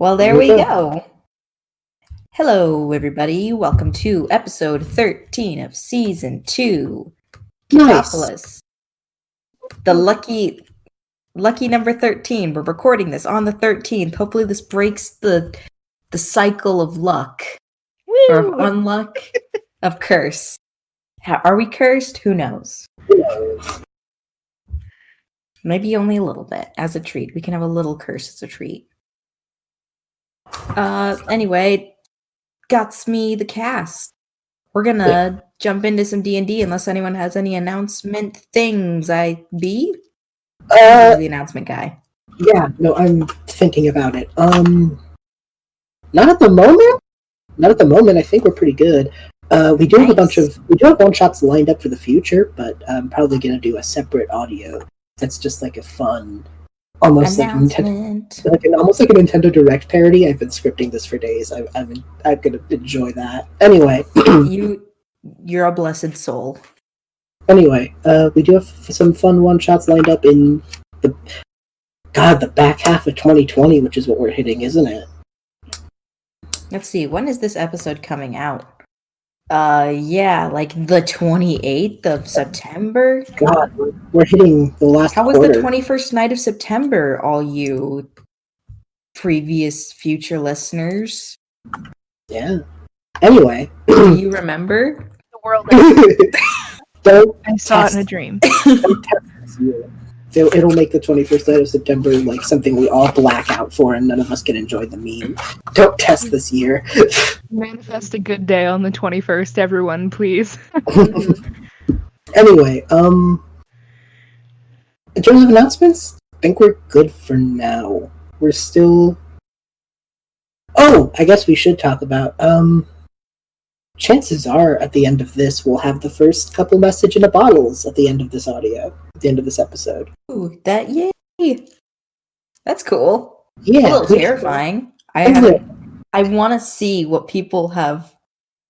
Well, there we go. Hello, everybody. Welcome to episode 13 of season 2. Cetopolis. Nice. The lucky number 13. We're recording this on the 13th. Hopefully this breaks the cycle of luck. Woo! Or of unluck, of curse. Are we cursed? Who knows? Maybe only a little bit as a treat. We can have a little curse as a treat. Anyway, got me the cast. We're gonna jump into some D&D unless anyone has any announcement things. The announcement guy. Yeah, no, I'm thinking about it. Not at the moment. I think we're pretty good. We do have one shots lined up for the future, but I'm probably gonna do a separate audio. That's just like a fun, almost like almost like a Nintendo Direct parody. I've been scripting this for days. I'm gonna enjoy that. Anyway, you're a blessed soul. Anyway, we do have some fun one shots lined up in the back half of 2020, which is what we're hitting, isn't it? Let's see. When is this episode coming out? Like the 28th of September. God, we're hitting the last How was quarter. the 21st night of September, all you previous future listeners? Yeah. Anyway. Do you remember? The world. I saw it in a dream. So it'll make the 21st night of September like something we all black out for and none of us can enjoy the meme. Don't test this year. Manifest a good day on the 21st, everyone, please. Anyway, in terms of announcements, I think we're good for now. We're still... Oh, I guess we should talk about, chances are at the end of this we'll have the first couple message in a bottles at the end of this audio, at the end of this episode. Ooh, yay! That's cool. Yeah. A little terrifying. I want to see what people have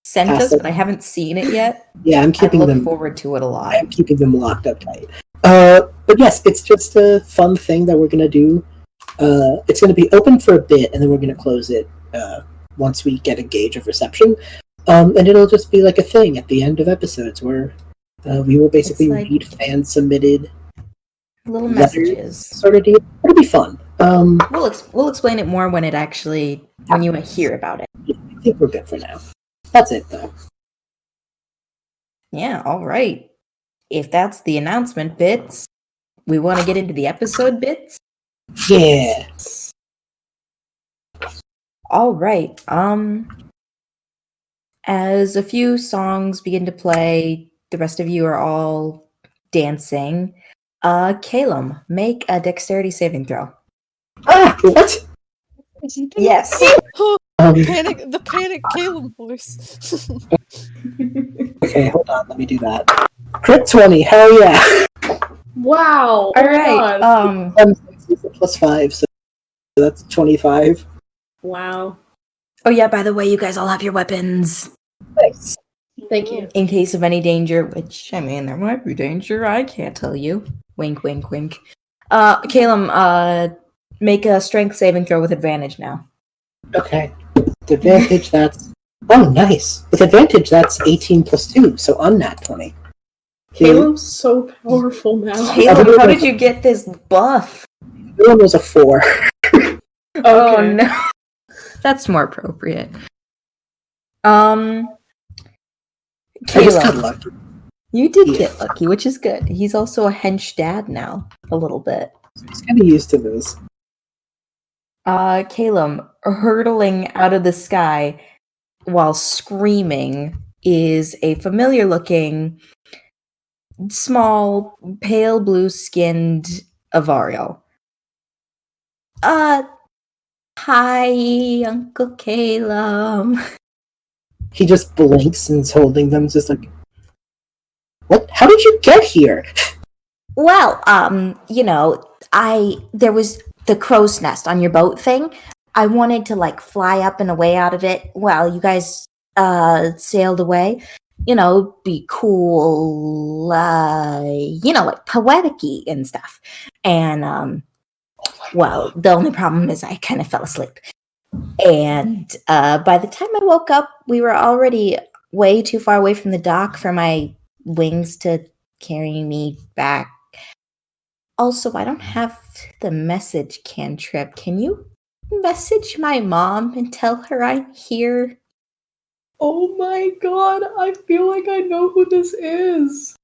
sent us, but I haven't seen it yet. Yeah, I'm keeping them. I look forward to it a lot. I'm keeping them locked up tight. But yes, it's just a fun thing that we're gonna do. It's gonna be open for a bit, and then we're gonna close it once we get a gauge of reception. And it'll just be like a thing at the end of episodes where we will basically read fan-submitted little messages. Sort of deal. It'll be fun. We'll explain it more when you hear about it. I think we're good for now. That's it, though. Yeah, all right. If that's the announcement bits, we want to get into the episode bits? Yeah. All right. As a few songs begin to play, the rest of you are all dancing. Calum, make a dexterity saving throw. Ah, what? Yes. The panic Calum voice. Okay, hold on, let me do that. Crit 20, hell yeah! Wow. All right. Plus 5, so that's 25. Wow. Oh yeah, by the way, you guys all have your weapons. Nice. Thank you. In case of any danger, which, I mean, there might be danger, I can't tell you. Wink, wink, wink. Calum, make a strength saving throw with advantage now. Okay. With advantage, that's... Oh, nice. With advantage, that's 18 plus 2, so on nat 20. Caleb's so powerful now. Calum, how did you get this buff? The one was a 4. Oh, no. That's more appropriate. I just got Calum, lucky. you did get lucky, which is good. He's also a hench dad now, a little bit. He's kind of used to this. Calum, hurtling out of the sky while screaming is a familiar-looking, small, pale blue-skinned Avariel. Hi, Uncle Calum. He just blinks and is holding them, just like... What? How did you get here? Well, there was the crow's nest on your boat thing. I wanted to, fly up and away out of it while you guys, sailed away. Be cool, poetic-y and stuff. And, well, the only problem is I kind of fell asleep. And by the time I woke up, we were already way too far away from the dock for my wings to carry me back. Also, I don't have the message cantrip. Can you message my mom and tell her I'm here? Oh my god, I feel like I know who this is.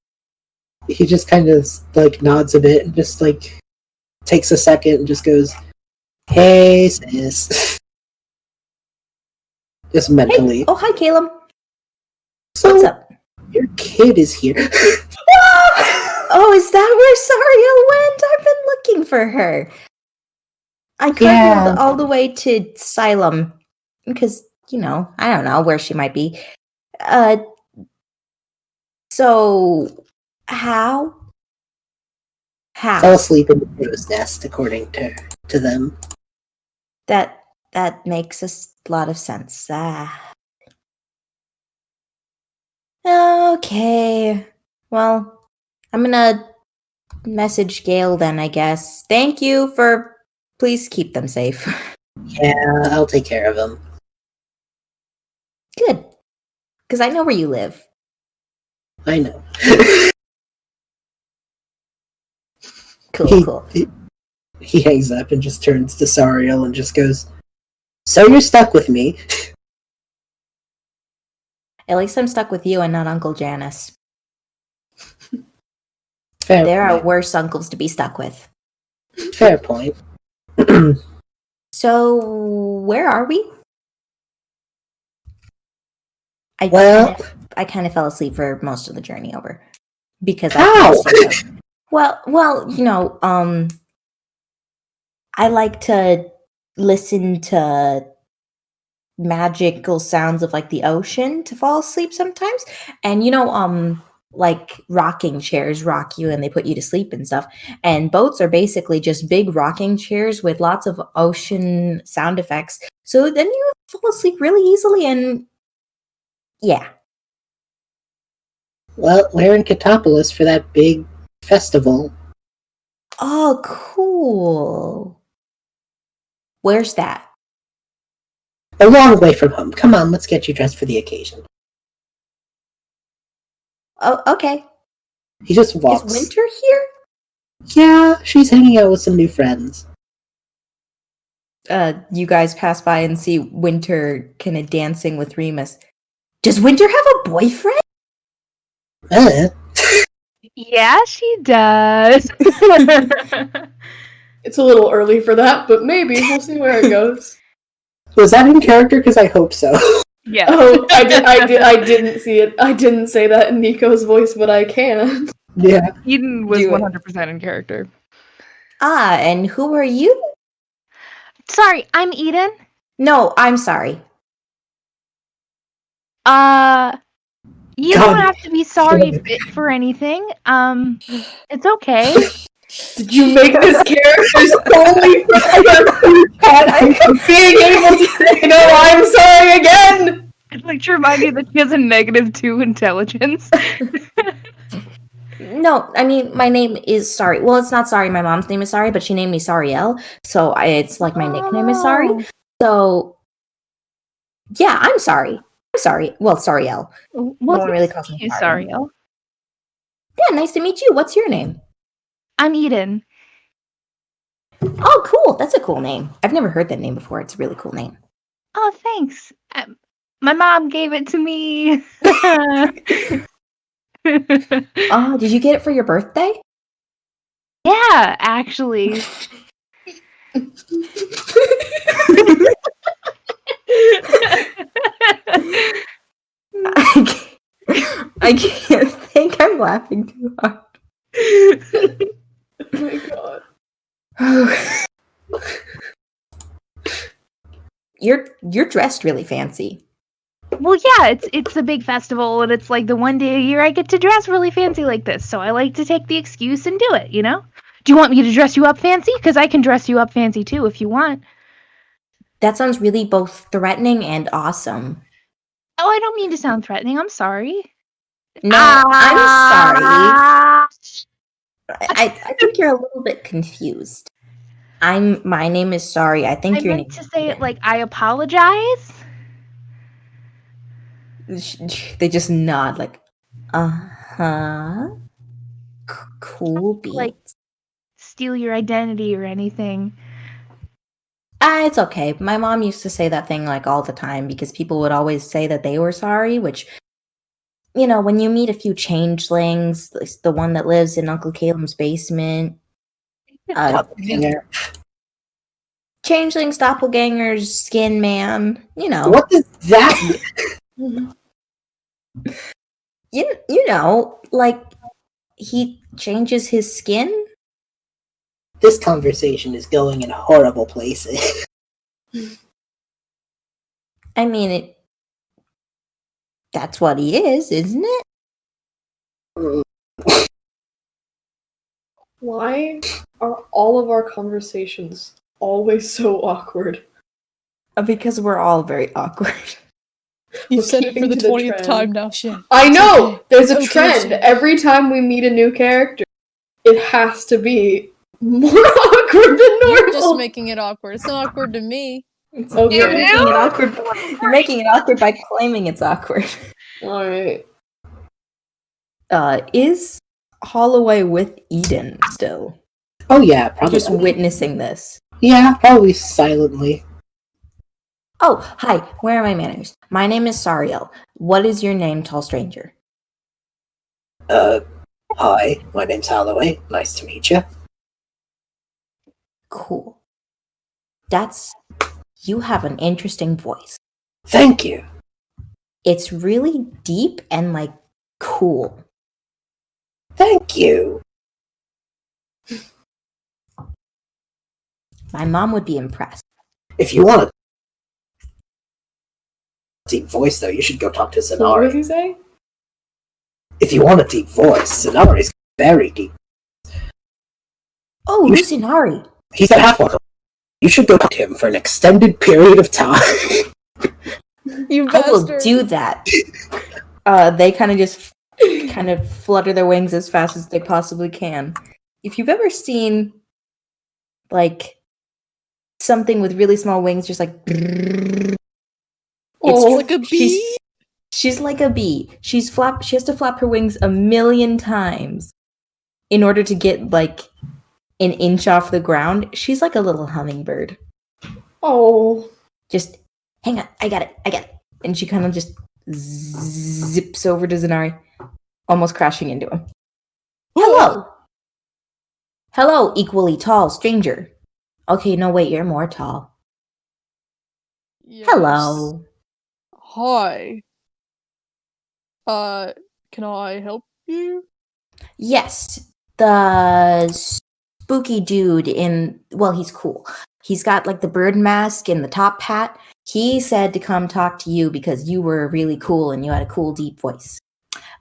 He just kind of like nods a bit and just like takes a second and just goes, "Hey, sis." Just mentally. Hey. Oh, hi, Caleb. So, what's up? Your kid is here. Oh, is that where Sariel went? I've been looking for her. I carted all the way to Xylem because, I don't know where she might be. So how? Fell asleep in the crow's nest, according to them. That makes a lot of sense. Okay. Well, I'm gonna message Gail then, I guess. Thank you for... Please keep them safe. Yeah, I'll take care of them. Good. Because I know where you live. I know. Cool. He hangs up and just turns to Sariel and just goes, "So you're stuck with me." At least I'm stuck with you and not Uncle Janice. There are worse uncles to be stuck with. Fair point. So, where are we? I kind of fell asleep for most of the journey over because I like to listen to magical sounds of like the ocean to fall asleep sometimes, and like rocking chairs rock you and they put you to sleep and stuff, and boats are basically just big rocking chairs with lots of ocean sound effects, so then you fall asleep really easily. And yeah, well, we're in Cetopolis for that big festival. Oh, cool. Where's that? A long way from home. Come on, let's get you dressed for the occasion. Oh, okay. He just walks. Is Winter here? Yeah, she's hanging out with some new friends. You guys pass by and see Winter kind of dancing with Remus. Does Winter have a boyfriend? Yeah, she does. It's a little early for that, but maybe. We'll see where it goes. Was that in character? Because I hope so. Yeah. Oh, I didn't see it. I didn't say that in Nico's voice, but I can. Yeah. Eden was 100% in character. And who are you? Sorry, I'm Eden. No, I'm sorry. You don't have to be sorry for anything. It's okay. Did you make this character solely for being able to say, no, I'm sorry again? I'd like to remind you that she has a -2 intelligence. No, I mean, my name is Sorry. Well, it's not Sorry. My mom's name is Sorry, but she named me Sariel. So it's like my nickname is Sorry. So, yeah, I'm sorry. I'm sorry. Well, Sariel. Well, no one really calls me Sariel. Yeah, nice to meet you. What's your name? I'm Eden. Oh, cool. That's a cool name. I've never heard that name before. It's a really cool name. Oh, thanks. My mom gave it to me. Oh, did you get it for your birthday? Yeah, actually. I can't think. I'm laughing too hard. Oh my god. You're dressed really fancy. Well, yeah, it's a big festival, and it's like the one day a year I get to dress really fancy like this, so I like to take the excuse and do it, you know? Do you want me to dress you up fancy? Because I can dress you up fancy too if you want. That sounds really both threatening and awesome. Oh, I don't mean to sound threatening. I'm sorry. No, I'm sorry. I think you're a little bit confused. My name is Sorry. I think I your meant name to say it like I apologize. They just nod like, uh-huh. Cool beans. Like steal your identity or anything. It's okay. My mom used to say that thing like all the time because people would always say that they were sorry, which, you know, when you meet a few changelings, the one that lives in Uncle Caleb's basement, Doppelganger. changelings, doppelgangers, skin man, you know. What does that mean? You know, like he changes his skin. This conversation is going in horrible places. I mean, that's what he is, isn't it? Why are all of our conversations always so awkward? Because we're all very awkward. You've We're said it for keeping the to the 20th trend. time now, Shin. I It's know! okay. There's a Okay, trend. Shin. Every time we meet a new character, it has to be more awkward than normal. You're just making it awkward. It's not awkward to me. It's You're okay. making it awkward. You're making it awkward by claiming it's awkward. Alright. Is Holloway with Eden still? Oh yeah, probably. Just witnessing this. Yeah, probably silently. Oh, hi. Where are my manners? My name is Sariel. What is your name, tall stranger? Hi, my name's Holloway. Nice to meet you. Cool. You have an interesting voice. Thank you. It's really deep and, like, cool. Thank you. My mom would be impressed. If you want a deep voice, though, you should go talk to What does Zenari. he say? If you want a deep voice, Zenari's very deep. Oh, who's Inari? He's at half level. You should go talk to him for an extended period of time. You I will bastard. do that. They kind of flutter their wings as fast as they possibly can. If you've ever seen, like, something with really small wings, just like, it's like a bee. She's like a bee. She has to flap her wings 1,000,000 times in order to get like an inch off the ground. She's like a little hummingbird. Oh. Just hang on, I got it. And she kind of just zips over to Zenari, almost crashing into him. Hello, equally tall stranger. Okay, no wait, you're more tall. Yes. Hello. Hi. Can I help you? Yes, the spooky dude he's cool. He's got like the bird mask and the top hat. He said to come talk to you because you were really cool and you had a cool deep voice.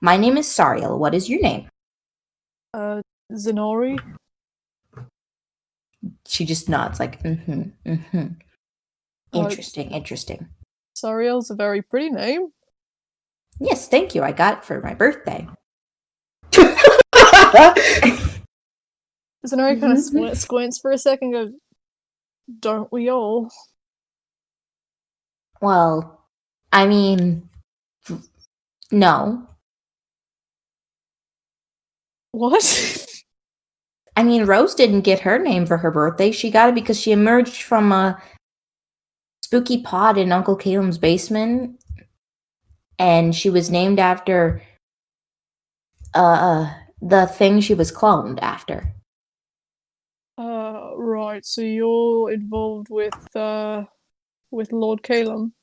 My name is Sariel. What is your name? Zenori? She just nods like, mm-hmm. Interesting. Sariel's a very pretty name. Yes, thank you. I got it for my birthday. Zenori kind of squints for a second and goes, don't we all? Well, I mean, no. What? I mean, Rose didn't get her name for her birthday. She got it because she emerged from a spooky pod in Uncle Caleb's basement. And she was named after the thing she was cloned after. Right, so you're involved with Lord Calum.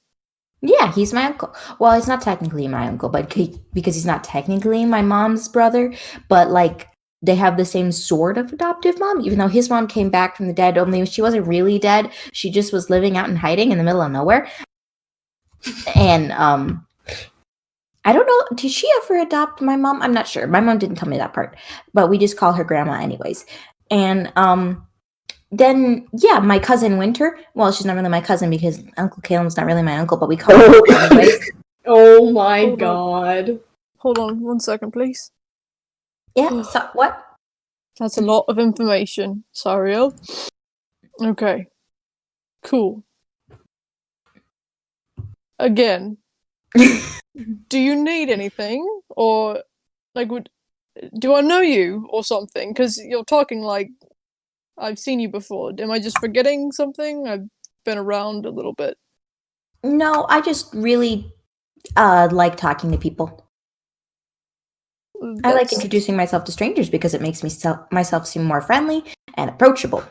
Yeah, he's my uncle. Well, he's not technically my uncle, but because he's not technically my mom's brother, but like they have the same sort of adoptive mom, even though his mom came back from the dead, only she wasn't really dead. She just was living out and hiding in the middle of nowhere. And I don't know, did she ever adopt my mom? I'm not sure. My mom didn't tell me that part, but we just call her grandma anyways. And then, yeah, my cousin Winter. Well, she's not really my cousin because Uncle Caleb's not really my uncle, but we call her uncle anyways. Oh my god. Hold on 1 second, please. Yeah, so, what? That's a lot of information, Sariel. Okay. Cool. Again, do you need anything? Or, like, do I know you or something? Because you're talking like I've seen you before. Am I just forgetting something? I've been around a little bit. No, I just really like talking to people. I like That's- introducing myself to strangers because it makes me myself seem more friendly and approachable.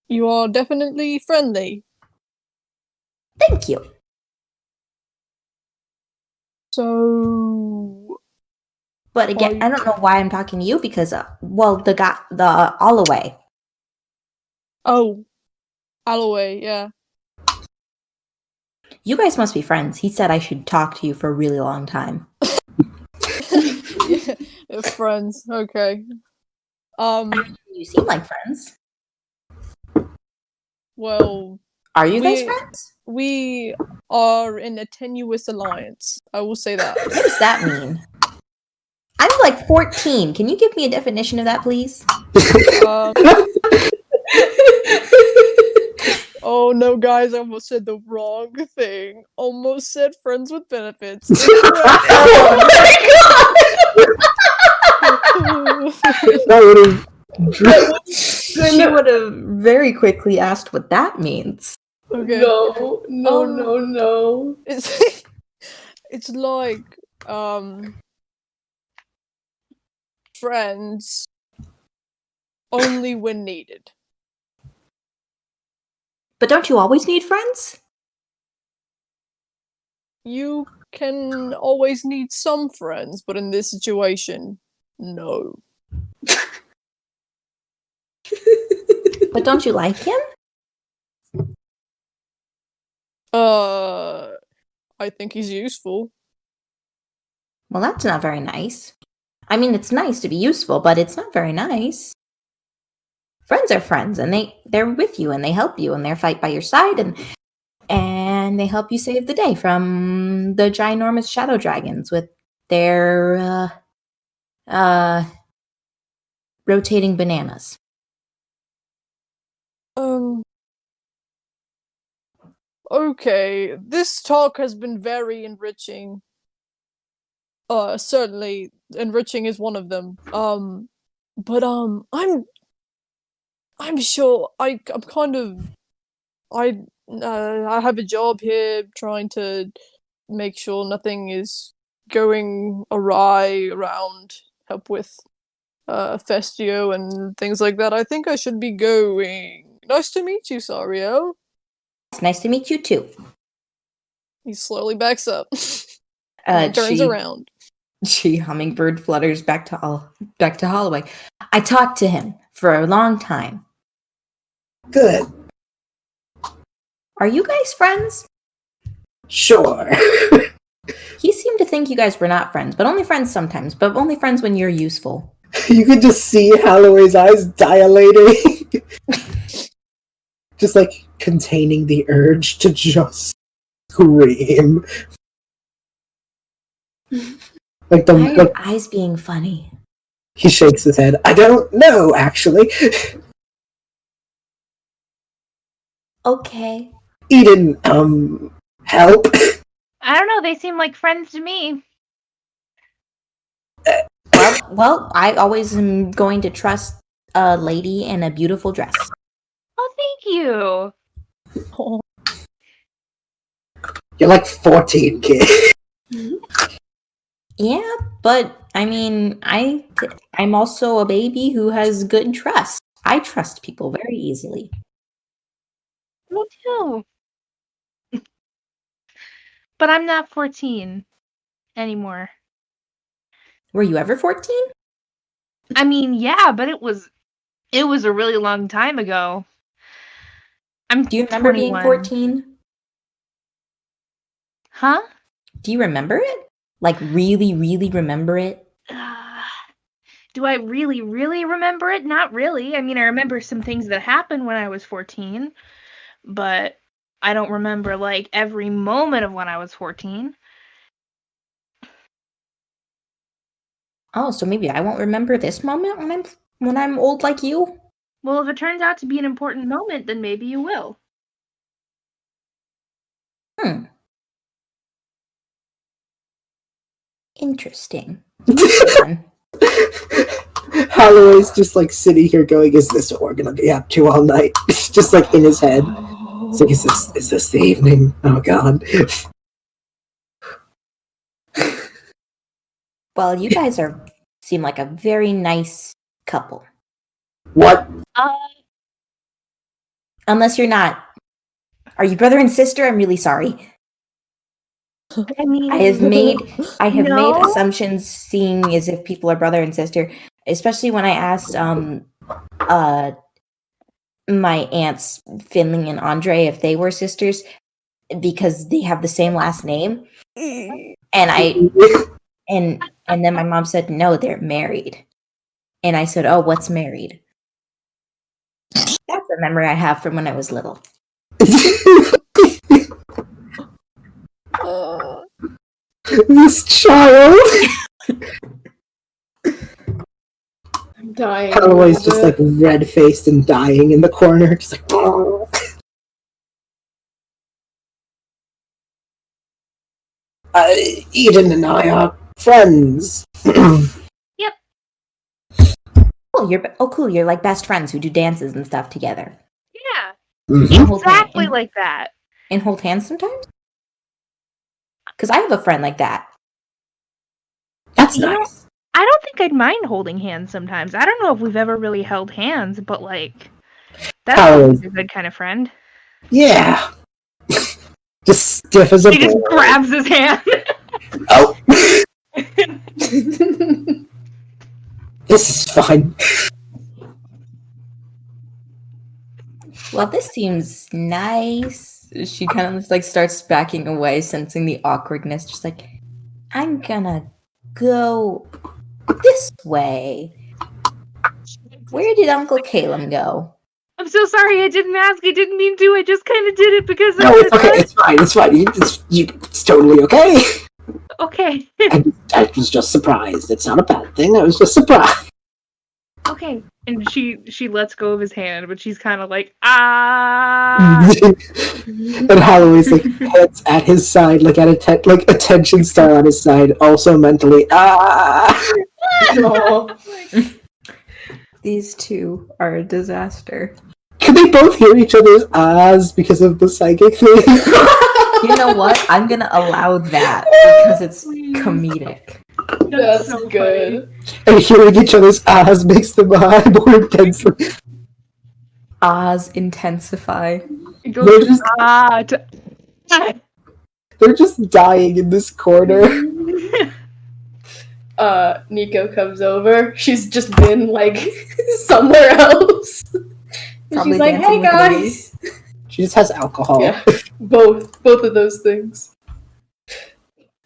You are definitely friendly. Thank you. So, But again, I don't know why I'm talking to you because, the Alloway. oh, Alloway, yeah. You guys must be friends. He said I should talk to you for a really long time. Yeah, friends. Okay. You seem like friends. Well, Are you guys friends? we are in a tenuous alliance. I will say that. What does that mean? I'm like 14. Can you give me a definition of that, please? Oh no, guys, I almost said the wrong thing. Almost said friends with benefits. Oh my That would have. She would have very quickly asked what that means. Okay. No. It's like friends only when needed. But don't you always need friends? You can always need some friends, but in this situation, no. But don't you like him? I think he's useful. Well, that's not very nice. I mean, it's nice to be useful, but it's not very nice. Friends are friends, and they're with you, and they help you, and they fight by your side, and they help you save the day from the ginormous shadow dragons with their rotating bananas. Okay, this talk has been very enriching. Certainly enriching is one of them. But I'm sure I have a job here trying to make sure nothing is going awry around, help with Festio and things like that. I think I should be going. Nice to meet you, Sariel. It's nice to meet you too. He slowly backs up. And turns around. She hummingbird flutters back to Holloway. I talked to him for a long time. Good. Are you guys friends? Sure. He seemed to think you guys were not friends, but only friends sometimes, but only friends when you're useful. You could just see Holloway's eyes dilating. Just like containing the urge to just scream. Like Why are your eyes being funny? He shakes his head. I don't know, actually. Okay. He didn't, help. I don't know. They seem like friends to me. Well, I always am going to trust a lady in a beautiful dress. Oh, thank you. Oh. You're like 14, kid. Yeah, but I mean, I'm also a baby who has good trust. I trust people very easily. Me too. But I'm not 14 anymore. Were you ever 14? I mean, yeah, but it was a really long time ago. Do you remember 21. being 14? Huh? Do you remember it? Like really, really remember it? Do I really, really remember it? Not really. I mean, I remember some things that happened when I was 14, but I don't remember like every moment of when I was 14. Oh, so maybe I won't remember this moment when I'm old like you? Well, if it turns out to be an important moment, then maybe you will. Interesting. Holloway's just like sitting here going, is this what we're gonna be up to all night? Just like in his head. It's like, is this the evening? Oh god. Well, you guys seem like a very nice couple. What? Unless you're not. Are you brother and sister? I'm really sorry. I mean, I have made No. assumptions seeing as if people are brother and sister, especially when I asked my aunts Finley and Andre if they were sisters because they have the same last name. And and then my mom said no, they're married. And I said, "Oh, what's married?" That's a memory I have from when I was little. This child. I'm dying. Holloway's just like red faced and dying in the corner, just like. Oh. Eden and I are friends. Yep. Cool. You're like best friends who do dances and stuff together. Yeah. Mm-hmm. Exactly like that. And hold hands sometimes? Because I have a friend like that. That's You know, nice. I don't think I'd mind holding hands sometimes. I don't know if we've ever really held hands, but like, that's always a good kind of friend. Yeah. Just stiff as a He just board. grabs his hand. Oh. This is fine. Well, this seems nice. She kind of just like starts backing away, sensing the awkwardness, just like, I'm gonna go this way. Where did Uncle Caleb go? I'm so sorry. I didn't ask. I didn't mean to. I just kind of did it because No, it's okay. It's fine. It's fine. It's totally okay. Okay. I was just surprised. It's not a bad thing. I was just surprised. Okay. And she lets go of his hand, but she's kind of like, ah. And Holloway's like heads at his side, like at attention star on his side, also mentally These two are a disaster. Can they both hear each other's ahs because of the psychic thing? You know what? I'm gonna allow that because it's comedic. That's so good. And hearing each other's ahs makes them eye more intensely. Ahs intensify. It goes from ah to They're just dying in this corner. Nico comes over. She's just been like somewhere else. And she's like, "Hey guys." She just has alcohol. Yeah, both of those things.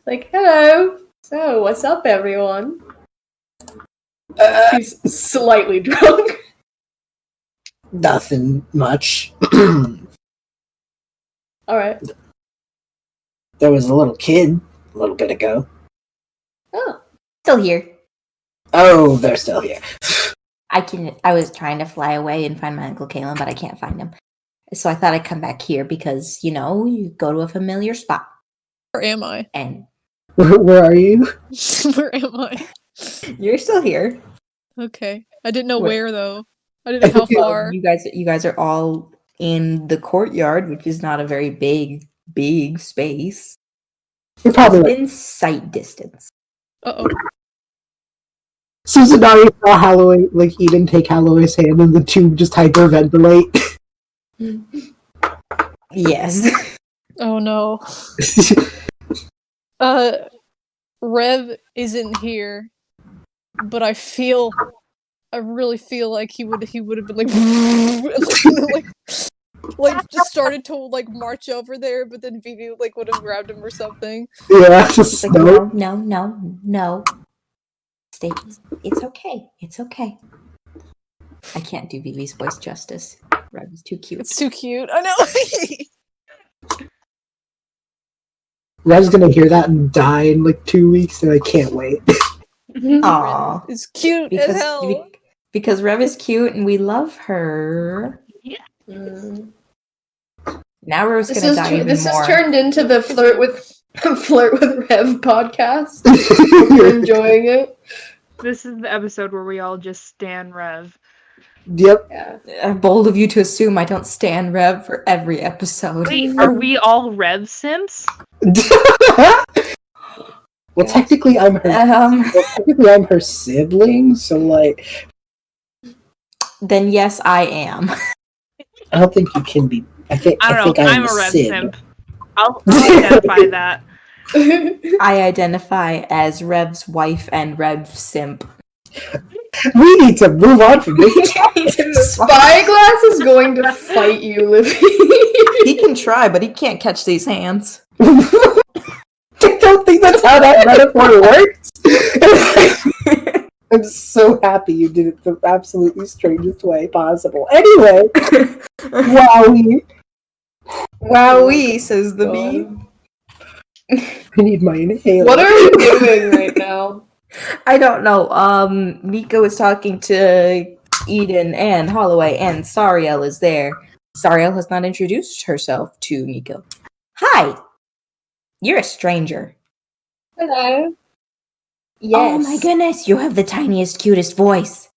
Like, hello. So, what's up, everyone? She's slightly drunk. Nothing much. All right. There was a little kid a little bit ago. Oh. Still here. Oh, they're still here. I was trying to fly away and find my Uncle Caleb, but I can't find him. So I thought I'd come back here because, you go to a familiar spot. Where am I? And Where are you? Where am I? you're still here. Okay. I didn't know Wait. where though. I didn't know how far. You guys are all in the courtyard, which is not a very big space. You're probably like, In sight distance. Uh-oh. Susanari saw Holloway, like Eden take Holloway's hand and the two just hyperventilate. Yes. Oh no. Rev isn't here, but I really feel like he would have been like just started to like march over there, but then Vivi like would have grabbed him or something. Yeah, just It's like, no. no. Stay. It's okay. It's okay. I can't do Vivi's voice justice. Rev is too cute. It's too cute. I know. Rev's gonna hear that and die in like 2 weeks, and I can't wait. Aww. It's cute as hell. Because Rev is cute and we love her. Mm. Now Rev's This gonna die even has more. turned into the flirt with Rev podcast. Hope you're enjoying it. This is the episode where we all just stan Rev. Yep. Yeah. Bold of you to assume I don't stand Rev for every episode. Wait, are we all Rev simps? Well, technically, I'm her sibling, so like, Then yes, I am. I don't think you can be. I think I'm I'm a Rev Sib. simp. I'll identify that. I identify as Rev's wife and Rev simp. We need to move on from this. Spyglass is going to fight you, Livy. He can try, but he can't catch these hands. I don't think that's how that metaphor works. I'm so happy you did it the absolutely strangest way possible. Anyway, wowie. Wowee, says the bee. I need my inhaler. What are we doing right now? I don't know. Nico is talking to Eden and Holloway, and Sariel is there. Sariel has not introduced herself to Nico. Hi! You're a stranger. Hello. Yes. Oh my goodness, you have the tiniest, cutest voice.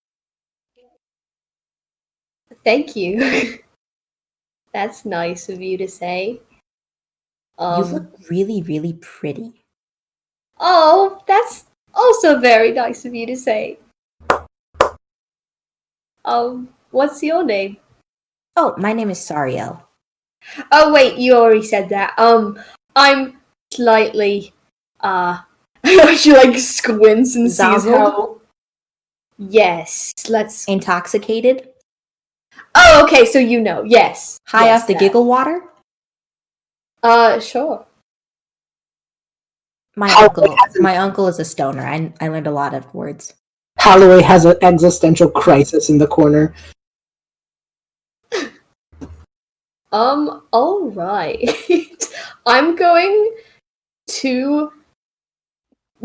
Thank you. That's nice of you to say. You look really, really pretty. Oh, that's also very nice of you to say. What's your name? Oh, my name is Sariel. Oh wait, you already said that. I'm slightly she like squints and sees Dazzled? how. Yes, let's. Intoxicated? Oh, okay, so you know, yes. High Yes, off the that. giggle water? Sure. My uncle is a stoner. I learned a lot of words. Holloway has an existential crisis in the corner. All right. I'm going to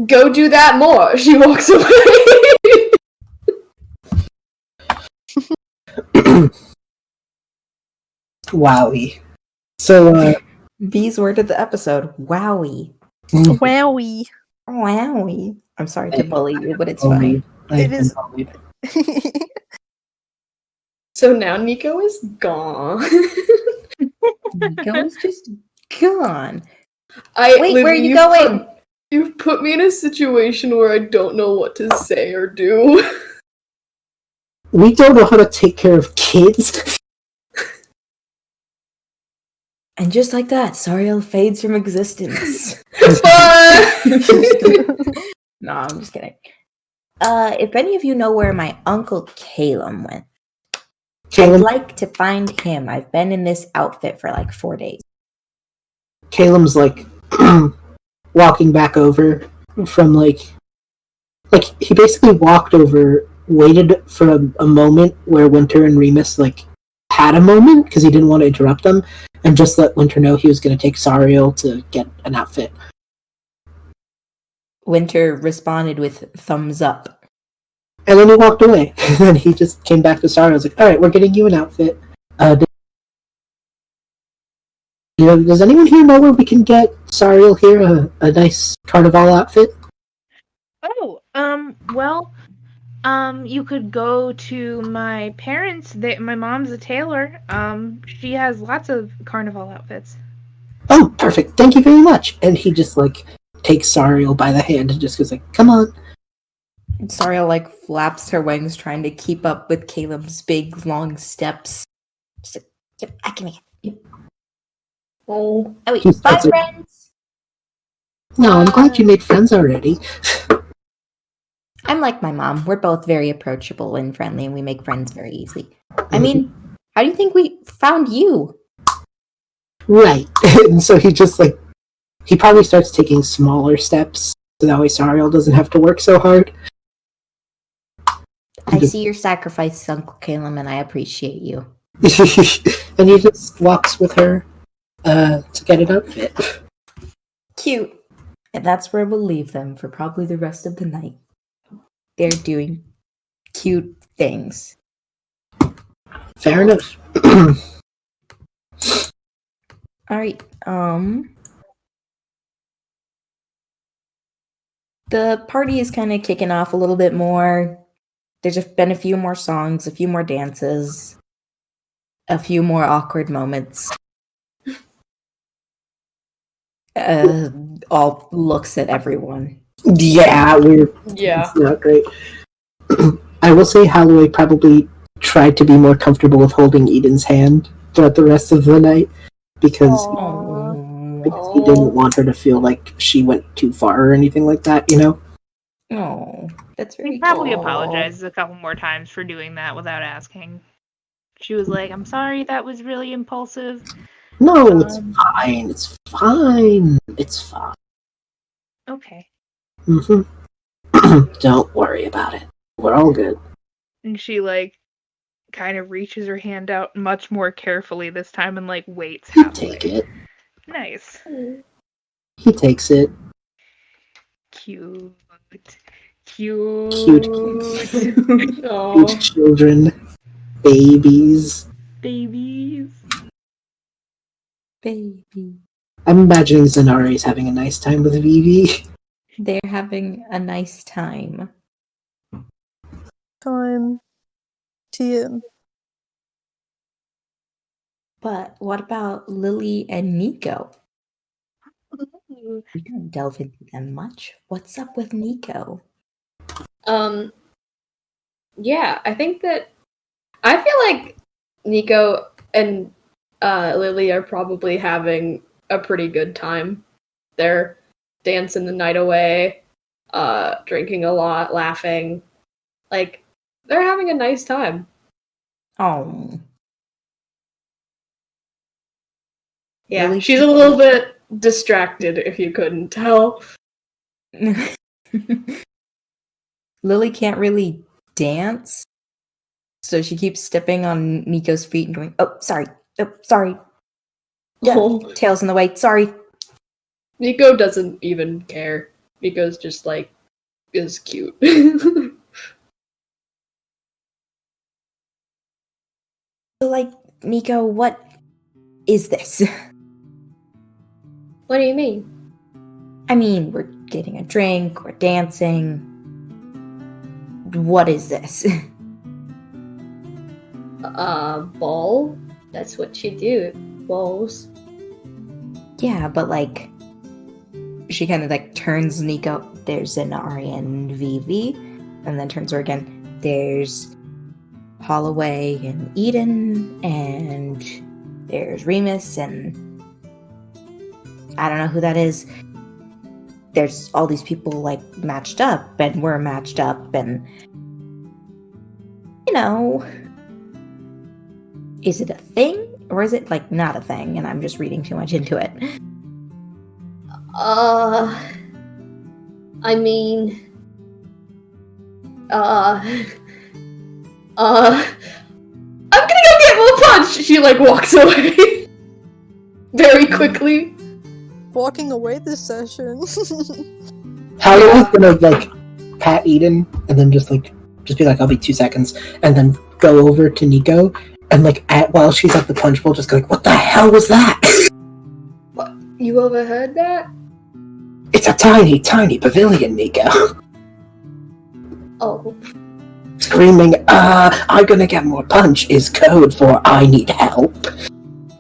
go do that more. She walks away. Wowie. So, B's word of the episode. Wowie. Wowie. Wowie. I'm sorry to bully you, but it's funny. It is- So now Nico is gone. Nico is just gone. Wait, where are you going? You've put me in a situation where I don't know what to say or do. we don't know how to take care of kids. And just like that, Sariel fades from existence. No, I'm just kidding. If any of you know where my uncle Calum went, I'd like to find him. I've been in this outfit for like 4 days. Calum's like walking back over from like he basically walked over, waited for a moment where Winter and Remus like had a moment because he didn't want to interrupt them, and just let Winter know he was going to take Sariel to get an outfit. Winter responded with thumbs up. And then he walked away. And then he just came back to Sariel. Was like, "All right, we're getting you an outfit. Does anyone here know where we can get Sariel here a nice Carnival outfit?" Oh, well, you could go to my parents. My mom's a tailor. She has lots of carnival outfits. Oh, perfect. Thank you very much. And he just like takes Sariel by the hand and just goes like, "Come on." Sariel like flaps her wings, trying to keep up with Caleb's big, long steps. Just like, "Get back in here." Oh, wait, He's bye, like- friends. No, I'm glad you made friends already. I'm like my mom. We're both very approachable and friendly, and we make friends very easily. I mean, how do you think we found you? Right. And so he just like he probably starts taking smaller steps so that way Sariel doesn't have to work so hard. I see your sacrifice, Uncle Caleb, and I appreciate you. And he just walks with her to get an outfit. Cute. And that's where we'll leave them for probably the rest of the night. They're doing cute things. Fair enough. All right. The party is kind of kicking off a little bit more. There's been a few more songs, a few more dances, a few more awkward moments. All looks at everyone. Yeah, Yeah. it's not great. I will say Holloway probably tried to be more comfortable with holding Eden's hand throughout the rest of the night because he didn't want her to feel like she went too far or anything like that, you know? Oh, that's very He probably Aw. apologizes a couple more times for doing that without asking. She was like, I'm sorry, that was really impulsive. No, it's fine. It's fine. It's fine. Okay. Don't worry about it. We're all good. And she, like, kind of reaches her hand out much more carefully this time and, like, waits You halfway. take it. Nice. He takes it. Cute. Cute. Oh. Cute children. Babies. Babies. baby. I'm imagining Zenari's having a nice time with Vivi. They're having a nice time. Time. TM. But what about Lily and Nico? We don't delve into them much. What's up with Nico? Yeah, I think that I feel like Nico and Lily are probably having a pretty good time. They're dancing the night away, drinking a lot, laughing. Like, they're having a nice time. Oh. Yeah, Lily she's a little bit distracted, if you couldn't tell. Lily can't really dance, so she keeps stepping on Nico's feet and going, oh, sorry. Yeah, Oh. tail's in the way. Sorry. Nico doesn't even care. Nico's just like, is cute. So, like, Nico, what is this? What do you mean? I mean, we're getting a drink, we're dancing. What is this? Ball? That's what you do. Balls. Yeah, but like, she kind of like turns Nico. There's an and Vivi, and then turns her again. There's Holloway and Eden, and there's Remus, and I don't know who that is. There's all these people like matched up, and we're matched up, and you know, is it a thing or is it like not a thing? And I'm just reading too much into it. I mean, I'm gonna go get more punch! She, like, walks away. Very quickly. Walking away this session. Holloway's gonna, like, pat Eden, and then just be like, I'll be 2 seconds, and then go over to Nico, and, like, while she's at the punch bowl, just go like, what the hell was that? What? You overheard that? It's a tiny, tiny pavilion, Nico. Oh. Screaming, I'm gonna get more punch is code for I need help.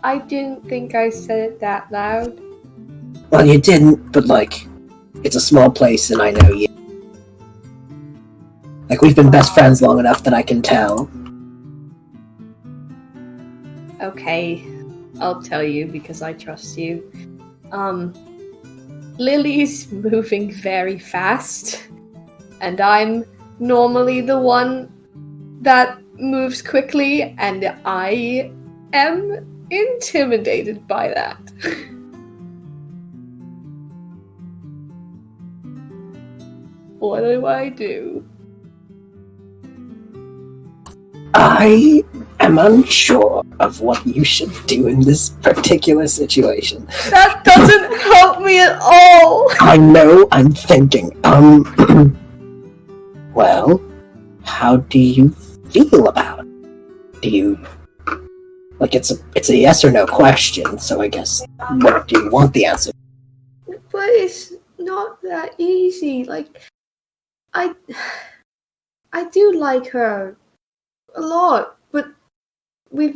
I didn't think I said it that loud. Well, you didn't, but, like, it's a small place and I know you. Like, we've been best friends long enough that I can tell. Okay, I'll tell you because I trust you. Lily's moving very fast, and I'm normally the one that moves quickly, and I am intimidated by that. What do I do? I am unsure of what you should do in this particular situation. That doesn't help me at all! I know, I'm thinking, well, how do you feel about it? Do you like it's a yes or no question? So I guess what do you want the answer? But it's not that easy. Like, I do like her a lot, but it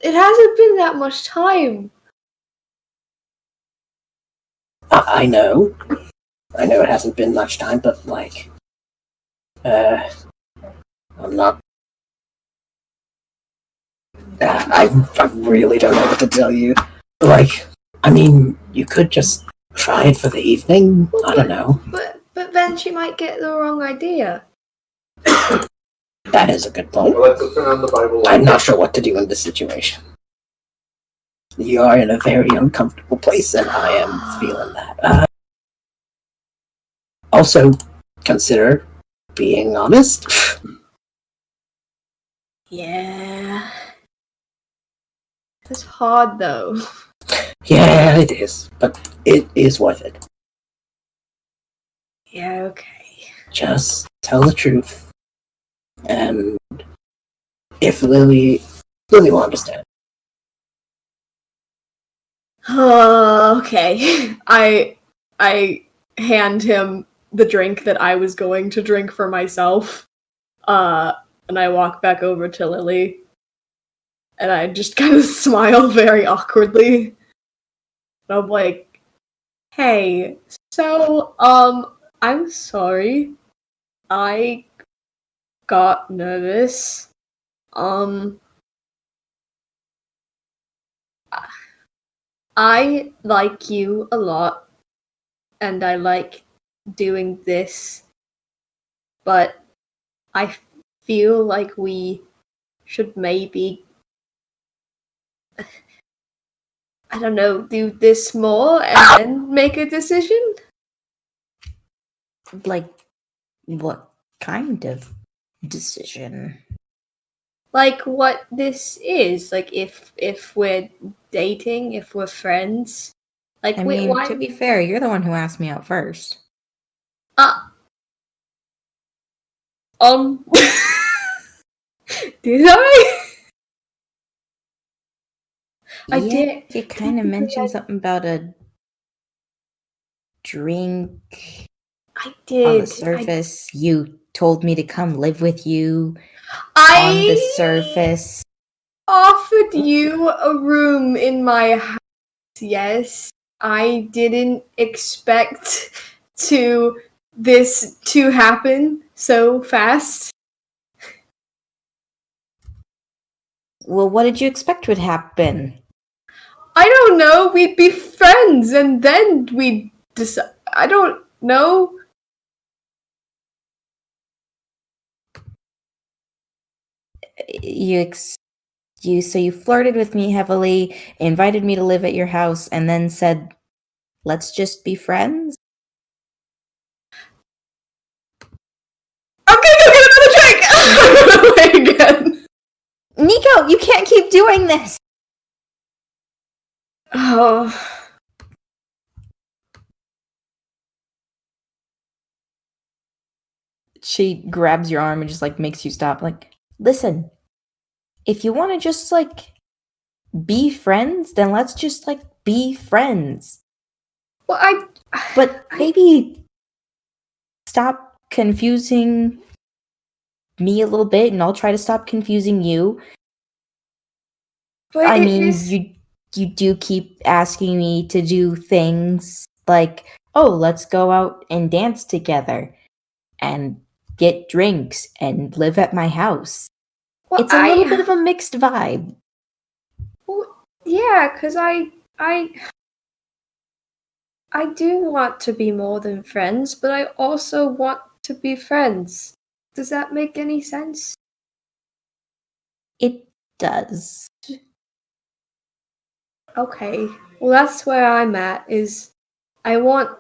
hasn't been that much time. I know it hasn't been much time, but like, I'm not. I really don't know what to tell you. Like, I mean, you could just try it for the evening. I don't know. But then she might get the wrong idea. That is a good point. I'm not sure what to do in this situation. You are in a very uncomfortable place, and I am feeling that. Also, consider being honest. Yeah. It's hard, though. Yeah, it is, but it is worth it. Yeah, okay. Just tell the truth, and if Lily will understand. Okay. I hand him the drink that I was going to drink for myself. And I walk back over to Lily. And I just kind of smile very awkwardly. And I'm like, hey, so, I'm sorry. I got nervous. I like you a lot, and I like doing this, but I feel like we should maybe, I don't know, do this more and then make a decision? Like, what kind of decision? Like what this is, like if we're dating, if we're friends. Like, I wait, mean, why? to be fair, you're the one who asked me out first. Did I? I Yeah, did. you kind of mentioned something about a drink I did. on the surface. You told me to come live with you I on the surface. offered you a room in my house. Yes, I didn't expect this to happen so fast. Well, what did you expect would happen? I don't know. We'd be friends, and then we'd decide. I don't know. So you flirted with me heavily, invited me to live at your house, and then said, "Let's just be friends." I'm gonna go get another drink. I'm gonna play again. Nico, you can't keep doing this. Oh. She grabs your arm and just like makes you stop. Like, listen, if you want to just like be friends, then let's just like be friends. Well, But maybe stop confusing me a little bit, and I'll try to stop confusing you. But I mean, you do keep asking me to do things like, oh, let's go out and dance together and get drinks and live at my house. well, It's a little bit of a mixed vibe. Well, yeah, because I do want to be more than friends, but I also want to be friends. Does that make any sense? It does. Okay. Well, that's where I'm at, is I want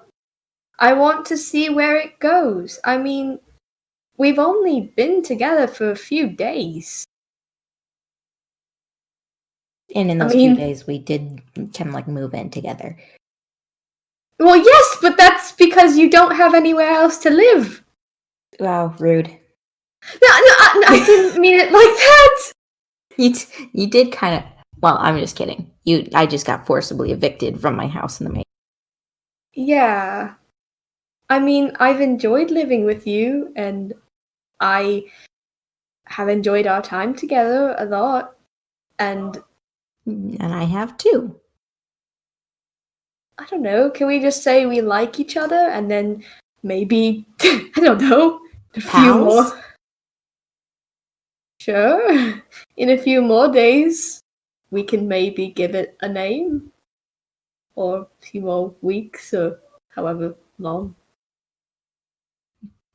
to see where it goes. I mean, we've only been together for a few days. And in those few days, we did kind of like move in together. Well, yes, but that's because you don't have anywhere else to live. Wow, rude. I didn't mean it like that. You did kind of. Well, I'm just kidding. I just got forcibly evicted from my house in the main. Yeah. I mean, I've enjoyed living with you, and I have enjoyed our time together a lot. And I have too. I don't know, can we just say we like each other and then maybe, I don't know, a few Pals? more. Sure. In a few more days, we can maybe give it a name. Or a few more weeks, or however long.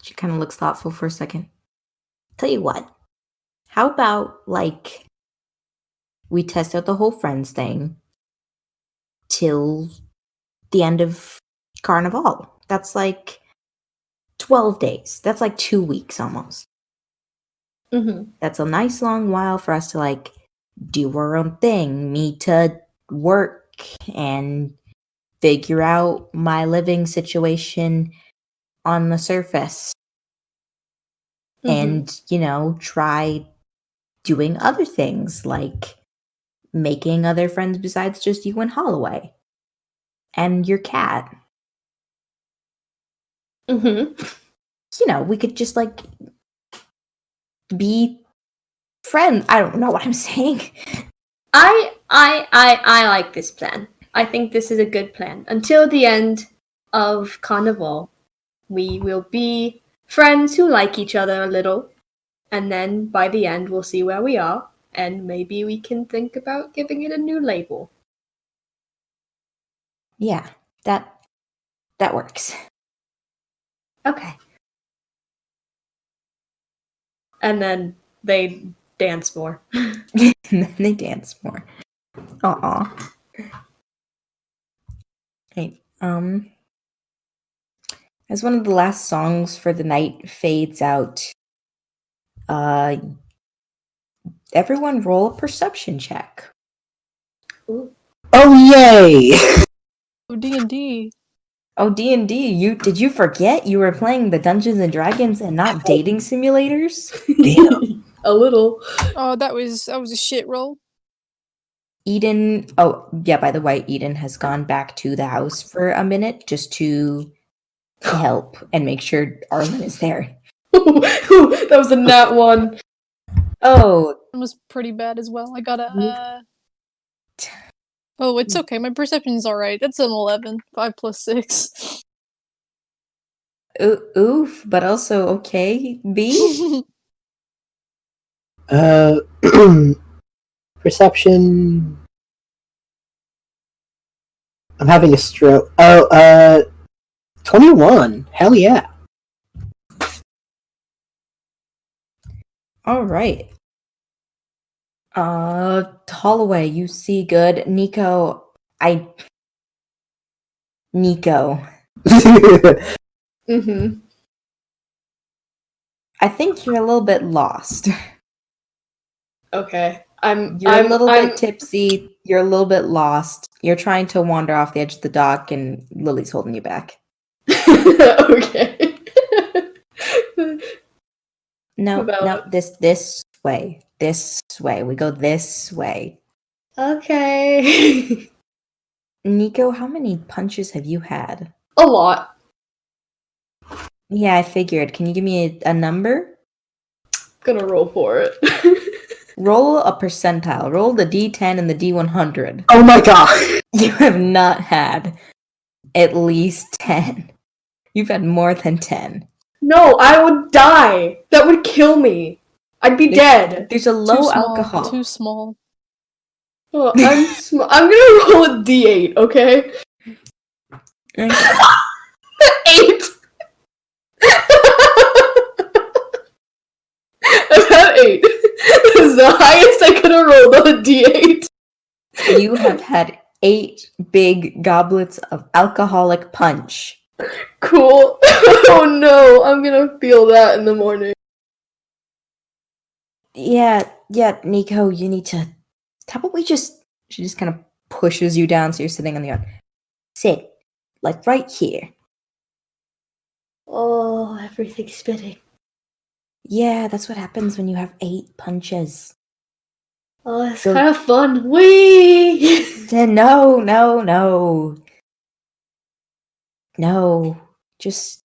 She kind of looks thoughtful for a second. Tell you what. How about, like, we test out the whole friends thing till the end of Carnival? That's like 12 days. That's like 2 weeks almost. Mm-hmm. That's a nice long while for us to, like, do our own thing, me to work and figure out my living situation on the surface. And, try doing other things like making other friends besides just you and Holloway and your cat. Mm-hmm. We could just like be friends. I don't know what I'm saying. I like this plan. I think this is a good plan. Until the end of Carnival, we will be friends who like each other a little, and then by the end we'll see where we are, and maybe we can think about giving it a new label. Yeah, that works. Okay. And then they dance more. And then they dance more. Aw. Okay, as one of the last songs for the night fades out, everyone roll a perception check. Ooh. Oh yay! Oh, D&D. Oh, D&D, did you forget you were playing the Dungeons and Dragons and not dating simulators? Damn. A little. Oh, that was a shit roll. Eden, oh, yeah, by the way, Eden has gone back to the house for a minute just to help and make sure Arlen is there. That was a nat one. Oh. It was pretty bad as well. I got a... Oh, it's okay. My perception's alright. That's an 11. 5 plus 6. Oof, but also okay, B? Perception. I'm having a stroke. 21. Hell yeah. All right. Holloway, you see good. Nico. Mm-hmm. I think you're a little bit lost. Okay. You're a little bit tipsy. You're a little bit lost. You're trying to wander off the edge of the dock, and Lily's holding you back. Okay. No, this way. This way. We go this way. Okay. Nico, how many punches have you had? A lot. Yeah, I figured. Can you give me a number? Gonna roll for it. Roll a percentile. Roll the D10 and the D100. Oh my god! You have not had at least 10. You've had more than 10. No, I would die. That would kill me. I'd be dead. There's a low alcohol. Too small. Oh, I'm gonna roll a D8, okay? 8. I've had 8. This is the highest I could have rolled on a D8. You have had 8 big goblets of alcoholic punch. Cool. Oh no, I'm gonna feel that in the morning. Yeah, Nico, you need to... How about we just... She just kind of pushes you down so you're sitting on the ground. Sit. Like right here. Oh, everything's spinning. Yeah, that's what happens when you have 8 punches. Oh, it's So- kind of fun. Whee! No. No. Just...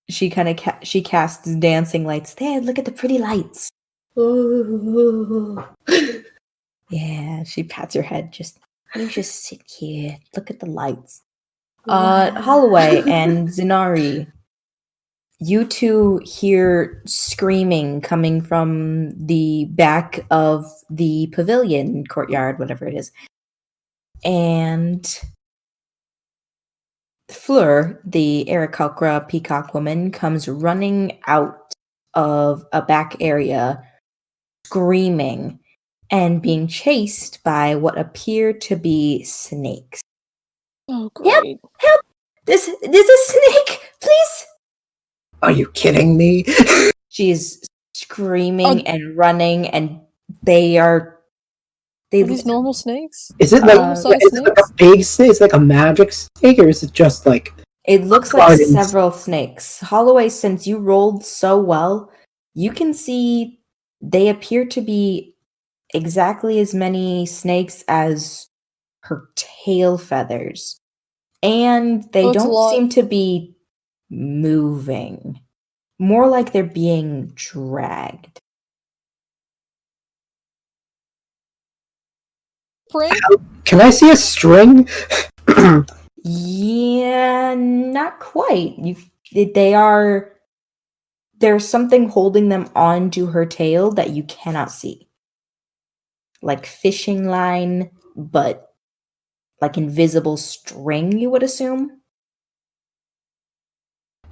She kind of she casts dancing lights. There, look at the pretty lights. Ooh. Yeah, she pats her head. You just sit here. Look at the lights. Wow. Holloway and Zenari, you two hear screaming coming from the back of the pavilion, courtyard, whatever it is. And Fleur, the Aarakocra peacock woman, comes running out of a back area, screaming, and being chased by what appear to be snakes. Oh, great. Help! There's a snake! Please! Are you kidding me? She is screaming and running, and they are... Are these normal snakes? Is it like, Normal-sized is it like a big snake? Is it like a magic snake, or is it just like... It looks like Gardens. several snakes. Holloway, since you rolled so well, you can see they appear to be exactly as many snakes as her tail feathers. And they That's a don't lot. seem to be moving. More like they're being dragged. Frank? Can I see a string? Yeah, not quite. There's something holding them onto her tail that you cannot see. Like fishing line, but like invisible string, you would assume.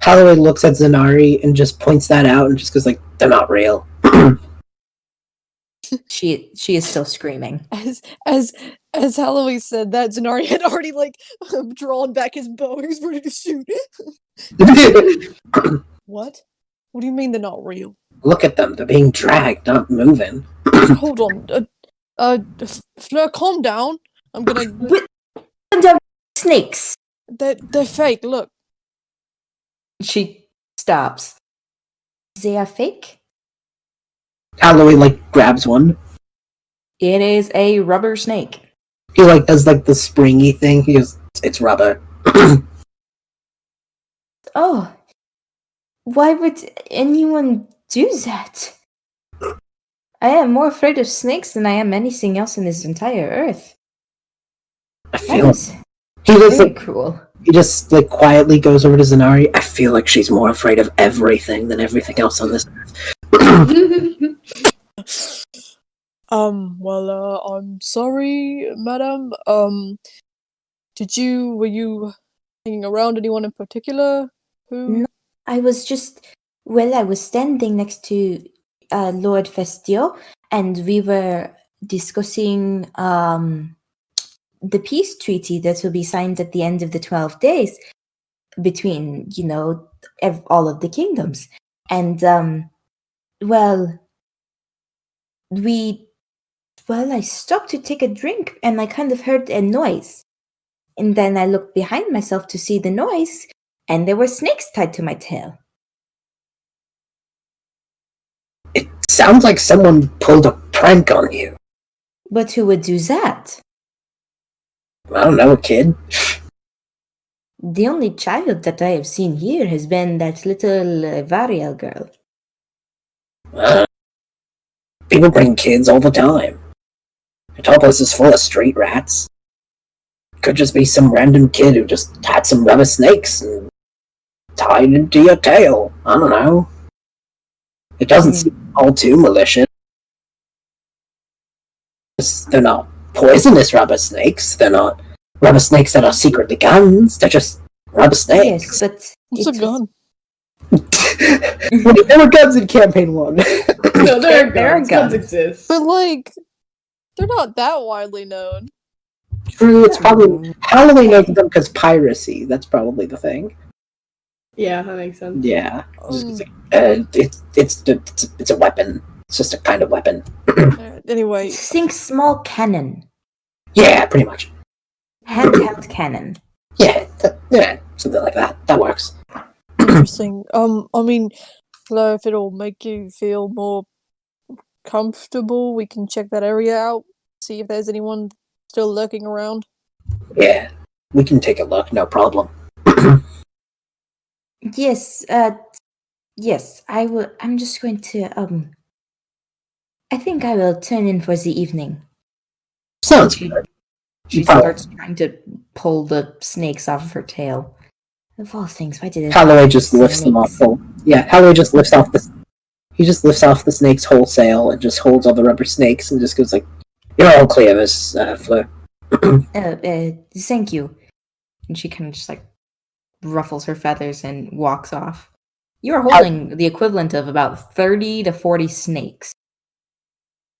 Holloway looks at Zenari and just points that out and just goes like, they're not real. She is still screaming. As Holloway said that, Zenari had already drawn back his bow. He was ready to shoot. What? What do you mean they're not real? Look at them. They're being dragged, not moving. Hold on. Fleur, calm down. I'm gonna. Snakes. They're fake. Look. She stops. They are fake? Holloway grabs one. It is a rubber snake. He does the springy thing. He goes, it's rubber. Oh, why would anyone do that? I am more afraid of snakes than I am anything else in this entire earth. I That feel is he just very cruel. he just quietly goes over to Zenari. I feel like she's more afraid of everything than everything else on this earth. I'm sorry, madam. Were you hanging around anyone in particular? Who? No, I was standing next to Lord Festio, and we were discussing the peace treaty that will be signed at the end of the 12 days between, all of the kingdoms. And, I stopped to take a drink, and I kind of heard a noise. And then I looked behind myself to see the noise, and there were snakes tied to my tail. It sounds like someone pulled a prank on you. But who would do that? I don't know, a kid. The only child that I have seen here has been that little Variel girl. People bring kids all the time. Cetopolis is full of street rats. Could just be some random kid who just had some rubber snakes and tied into your tail. I don't know. It doesn't seem all too malicious. They're not poisonous rubber snakes. They're not rubber snakes that are secretly guns. They're just rubber snakes. Yes, but What's a gun? Wait, there were guns in Campaign 1. No, there are guns. guns exist. But they're not that widely known. True, it's probably... Halloween knows them because piracy. That's probably the thing. Yeah, that makes sense. Yeah. It's a weapon. It's just a kind of weapon. Anyway, think small cannon. Yeah, pretty much. Handheld cannon. Yeah, something like that. That works. interesting. Fleur, if it'll make you feel more comfortable, we can check that area out, see if there's anyone still lurking around. Yeah, we can take a look, no problem. Yes, yes, I will. I'm just going to, I think I will turn in for the evening. Sounds She- good. She starts trying to pull the snakes off of her tail. Of all things, why did it? Calloway just lifts them off. Calloway just lifts off the. He just lifts off the snakes wholesale and just holds all the rubber snakes and just goes like, "You're all clear, Miss Fleur." Thank you. And she kind of just like ruffles her feathers and walks off. You are holding the equivalent of about 30 to 40 snakes.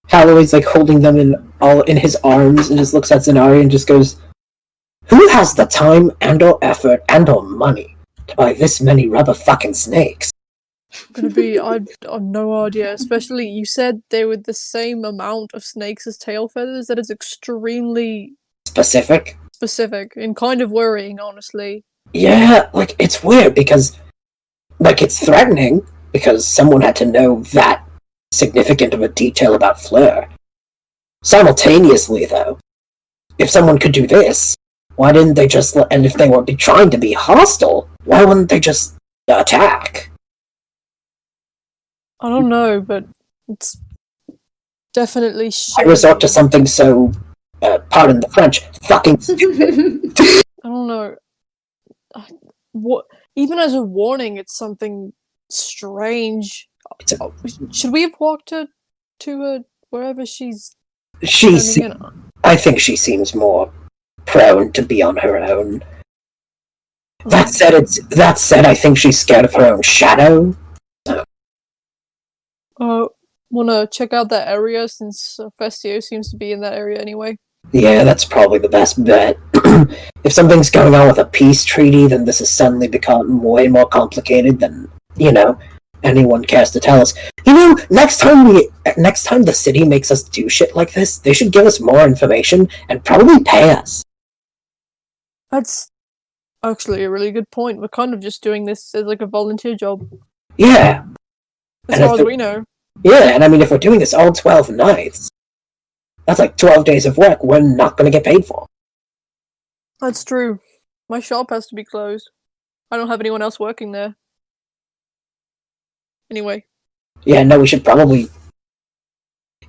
Calloway's like holding them in his arms and just looks at Zenari and just goes, "Who has the time and/or effort and/or money to buy this many rubber fucking snakes?" Gonna be, I've no idea. Especially, you said they were the same amount of snakes as tail feathers. That is extremely Specific? specific and kind of worrying, honestly. Yeah, like, it's weird because, like, it's threatening because someone had to know that significant of a detail about Fleur. Simultaneously, though, if someone could do this, why didn't they just, and if they were trying to be hostile, why wouldn't they just attack? I don't know, but it's definitely I resort to something so, pardon the French, fucking I don't know. What? Even as a warning, it's something strange. Should we have walked her to wherever she's turning in? I think she seems more prone to be on her own. That said, I think she's scared of her own shadow. Wanna check out that area since Festio seems to be in that area anyway? Yeah, that's probably the best bet. If something's going on with a peace treaty, then this has suddenly become way more complicated than, anyone cares to tell us. Next time the city makes us do shit like this, they should give us more information and probably pay us. That's actually a really good point. We're kind of just doing this as like a volunteer job. Yeah. As far as we know. Yeah, and I mean, if we're doing this all 12 nights, that's like 12 days of work we're not going to get paid for. That's true. My shop has to be closed. I don't have anyone else working there. Anyway. Yeah, no, we should probably...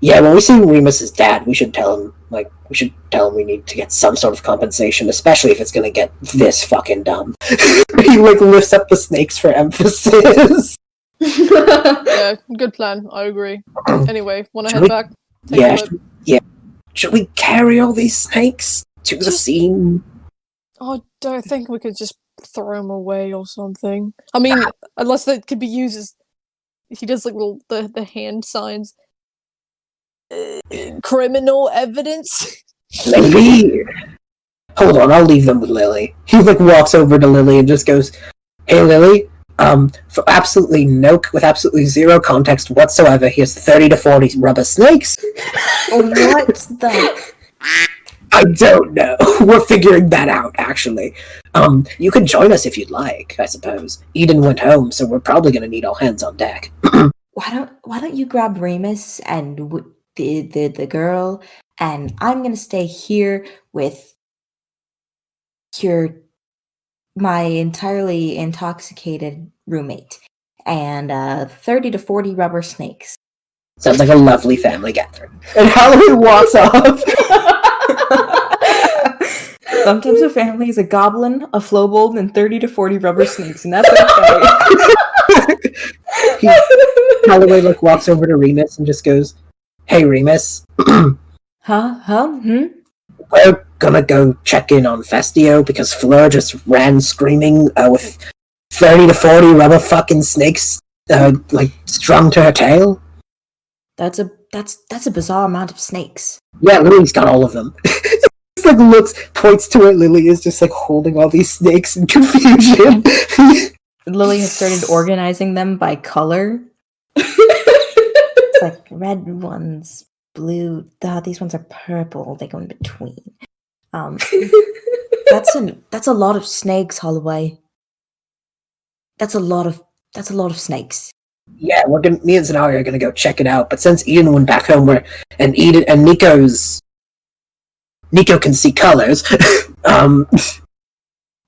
Yeah, when we see Remus's dad, we should tell him, we need to get some sort of compensation, especially if it's going to get this fucking dumb. He, lifts up the snakes for emphasis. Yeah, good plan. I agree. Anyway, wanna head back? Should we carry all these snakes to the scene? I don't think we could just throw them away or something. I mean, unless that could be used as... He does the hand signs. Criminal evidence? Maybe. Hold on, I'll leave them with Lily. He walks over to Lily and just goes, "Hey Lily, with absolutely zero context whatsoever, here's 30 to 40 rubber snakes." What the? I don't know. We're figuring that out, actually. You could join us if you'd like, I suppose. Eden went home, so we're probably going to need all hands on deck. Why don't you grab Remus and the girl, and I'm going to stay here with my entirely intoxicated roommate and 30 to 40 rubber snakes. Sounds like a lovely family gathering. And Halloween walks off. Sometimes a family is a goblin, a flowbold, and 30 to 40 rubber snakes, and that's okay. Halloween walks over to Remus and just goes, "Hey Remus." We're gonna go check in on Festio because Fleur just ran screaming with 30 to 40 rubber fucking snakes strung to her tail. That's a bizarre amount of snakes. Yeah, Lily's got all of them. Points to it. Lily is just holding all these snakes in confusion. Lily has started organizing them by color. It's red ones, blue. These ones are purple. They go in between. That's a lot of snakes, Holloway. That's a lot of snakes. Yeah, me and Zanari are gonna go check it out. But since Eden went back home, Nico can see colors.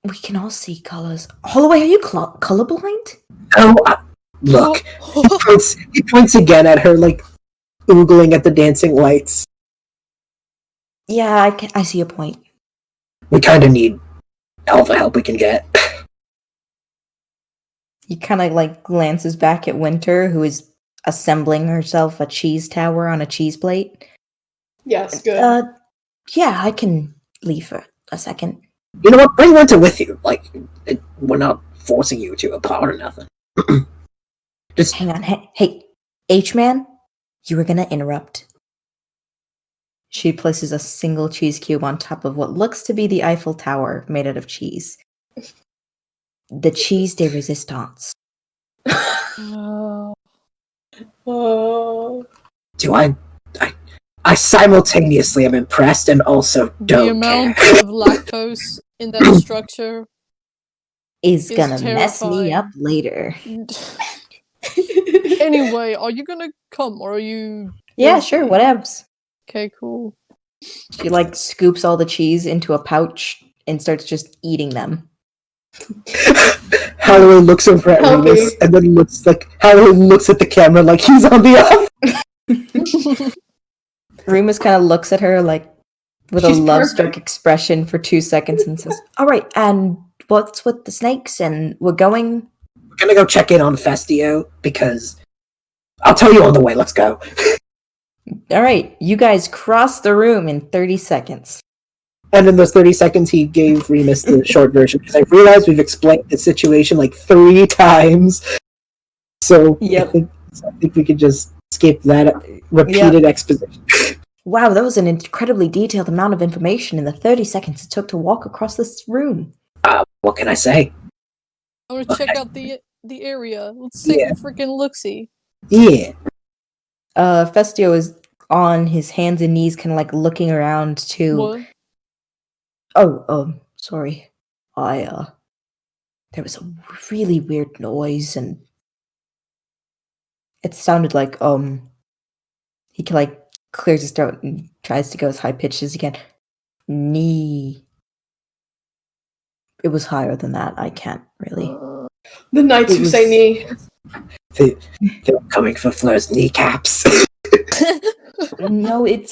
We can all see colors. Holloway, are you colorblind? Look. He points again at her, like oogling at the dancing lights. Yeah, I see a point. We kind of need all the help we can get. He kind of like glances back at Winter, who is assembling herself a cheese tower on a cheese plate. Yes, good. Yeah, I can leave for a second. You know what? Bring Winter with you. Like, we're not forcing you to apart or nothing. Just hang on. Hey, H-Man, you were gonna interrupt. She places a single cheese cube on top of what looks to be the Eiffel Tower made out of cheese. The cheese de resistance. Oh. Do I simultaneously am impressed and also don't The amount care. of lactose in that structure is is gonna mess me terrifying. up later. Anyway, are you gonna come or are you? Yeah, sure, whatevs. Okay, cool. She like scoops all the cheese into a pouch and starts just eating them. Halloween looks over at Healthy. Remus and then Halloween looks at the camera like he's on the off. Remus kind of looks at her like with She's a love-struck perfect. expression for 2 seconds and says, "All right, and what's with the snakes? And we're going." We're gonna go check in on Festio because I'll tell you on the way. Let's go. All right, you guys cross the room in 30 seconds. And in those 30 seconds, he gave Remus the short version because I realized we've explained the situation like 3 times. So Yep. I think we could just skip that repeated exposition. Wow, that was an incredibly detailed amount of information in the 30 seconds it took to walk across this room. What can I say? I want to check out the area. Let's take a freaking look-see. Yeah. Festio is on his hands and knees, kind of like looking around to. What? Oh, sorry. There was a really weird noise, and it sounded like he like clears his throat and tries to go as high pitched as he can. Knee. It was higher than that. I can't really. The knights It who was- say knee. They're coming for Fleur's kneecaps. No, it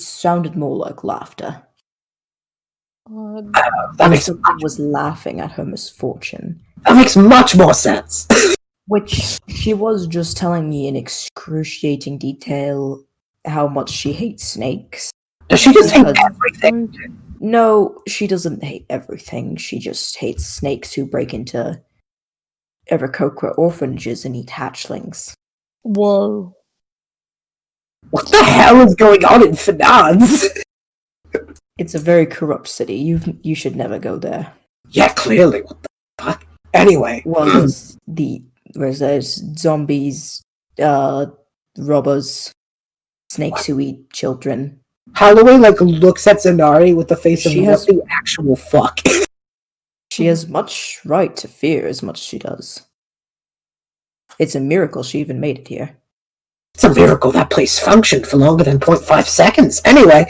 sounded more like laughter. That makes Someone was laughing at her misfortune. much more sense. Which she was just telling me in excruciating detail how much she hates snakes. Does she just hate Because- everything? No, she doesn't hate everything. She just hates snakes who break into Evercoquer orphanages and eat hatchlings. Whoa. What the hell is going on in Finance? It's a very corrupt city. You should never go there. Yeah, clearly. What the fuck? Anyway. Well, there's zombies, robbers, snakes who eat children. Halloween looks at Zanari with the face of She what has- the actual fuck. She has much right to fear as much as she does. It's a miracle she even made it here. It's a miracle that place functioned for longer than 0.5 seconds. Anyway.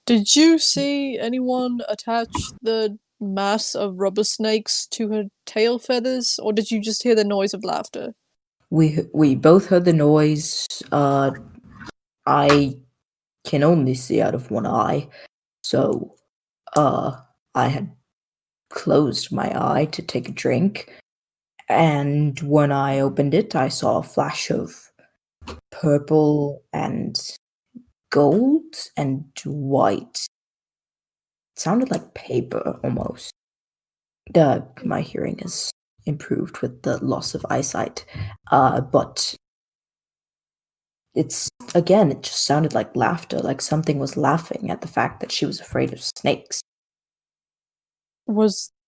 Did you see anyone attach the mass of rubber snakes to her tail feathers, or did you just hear the noise of laughter? We both heard the noise. I can only see out of one eye, so I had closed my eye to take a drink, and when I opened it, I saw a flash of purple and gold and white. It sounded like paper almost. My hearing is improved with the loss of eyesight, but it just sounded like laughter, like something was laughing at the fact that she was afraid of snakes.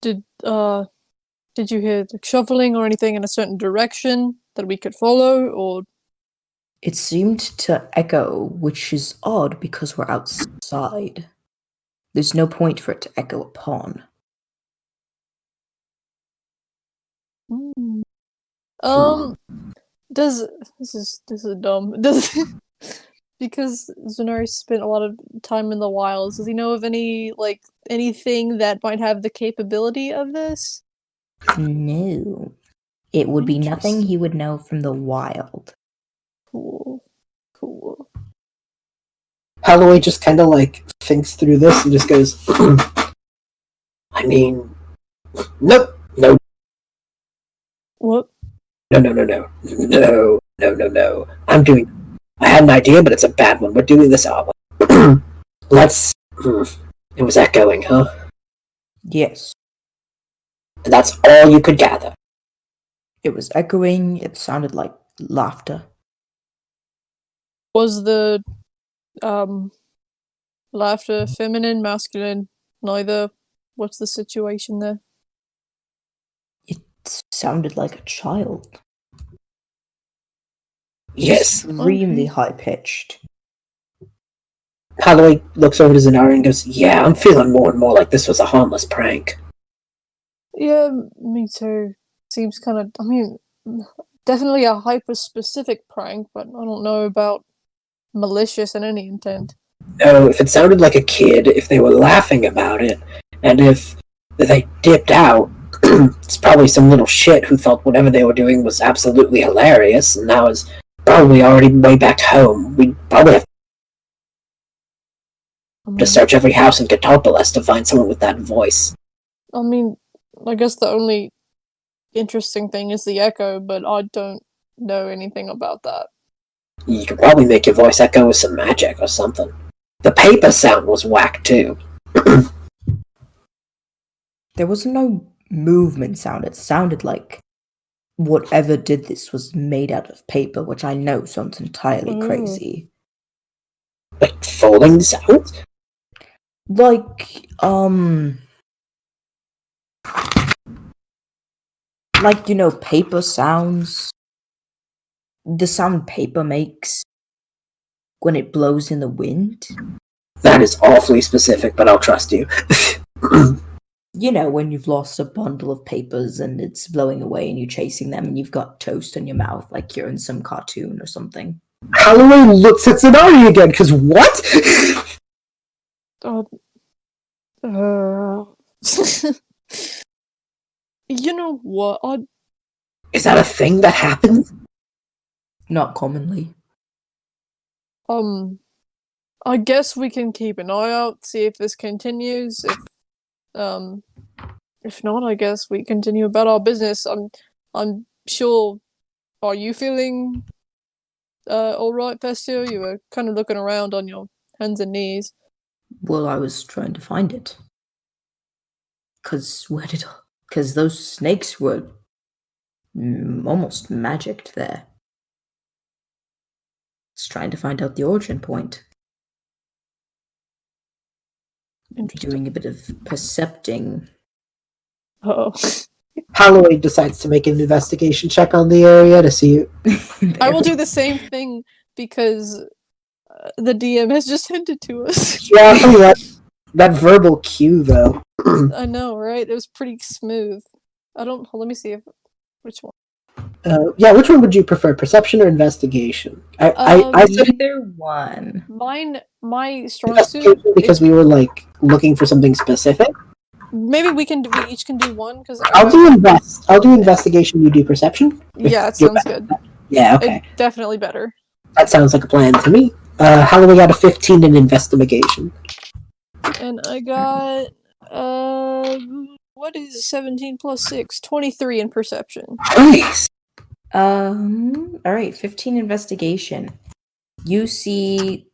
Did you hear the shuffling or anything in a certain direction that we could follow, or? It seemed to echo, which is odd because we're outside. There's no point for it to echo upon. Does this is dumb. Does because Zunari spent a lot of time in the wilds, does he know of anything that might have the capability of this? No. It would be nothing he would know from the wild. Cool. Holloway just kind of like thinks through this and just goes, I mean, nope, no. What? No. I had an idea, but it's a bad one. We're doing this album. Let's. It was echoing, huh? Yes. And that's all you could gather. It was echoing. It sounded like laughter. Was the laughter feminine, masculine, neither? What's the situation there? It sounded like a child. Yes. Extremely high-pitched. Holloway looks over to Zanara and goes, yeah, I'm feeling more and more like this was a harmless prank. Yeah, me too. Seems kind of, definitely a hyper-specific prank, but I don't know about malicious in any intent. No, if it sounded like a kid, if they were laughing about it, and if they dipped out, it's probably some little shit who thought whatever they were doing was absolutely hilarious, and now is probably already way back home. We'd probably have to search every house in Cetopolis to find someone with that voice. I guess the only interesting thing is the echo, but I don't know anything about that. You could probably make your voice echo with some magic or something. The paper sound was whack, too. There was no movement sound. It sounded like whatever did this was made out of paper, which I know sounds entirely crazy. Like falling sounds? Like, paper sounds. The sound paper makes when it blows in the wind. That is awfully specific, but I'll trust you. When you've lost a bundle of papers and it's blowing away and you're chasing them and you've got toast in your mouth like you're in some cartoon or something. Holloway looks at Zanari again, because what? You know what? Is that a thing that happens? Not commonly. I guess we can keep an eye out, see if this continues. If not, I guess we continue about our business. I'm sure. Are you feeling all right, Festio? You were kind of looking around on your hands and knees. Well, I was trying to find it. Because those snakes were almost magicked there. It's trying to find out the origin point. Doing a bit of percepting. Oh. Holloway decides to make an investigation check on the area to see. I will do the same thing because the DM has just hinted to us. Yeah, that verbal cue though. I know, right? It was pretty smooth. Let me see which one. Which one would you prefer, perception or investigation? I said either one. My strong suit because we were looking for something specific. Maybe we each can do one because I'll do investigation. You do perception. Yeah, it sounds good. Yeah, okay. Definitely better. That sounds like a plan to me. Holloway got a 15 in investigation. And I got what is 17 plus 6? 23 in perception. Nice. Alright, 15 investigation. You see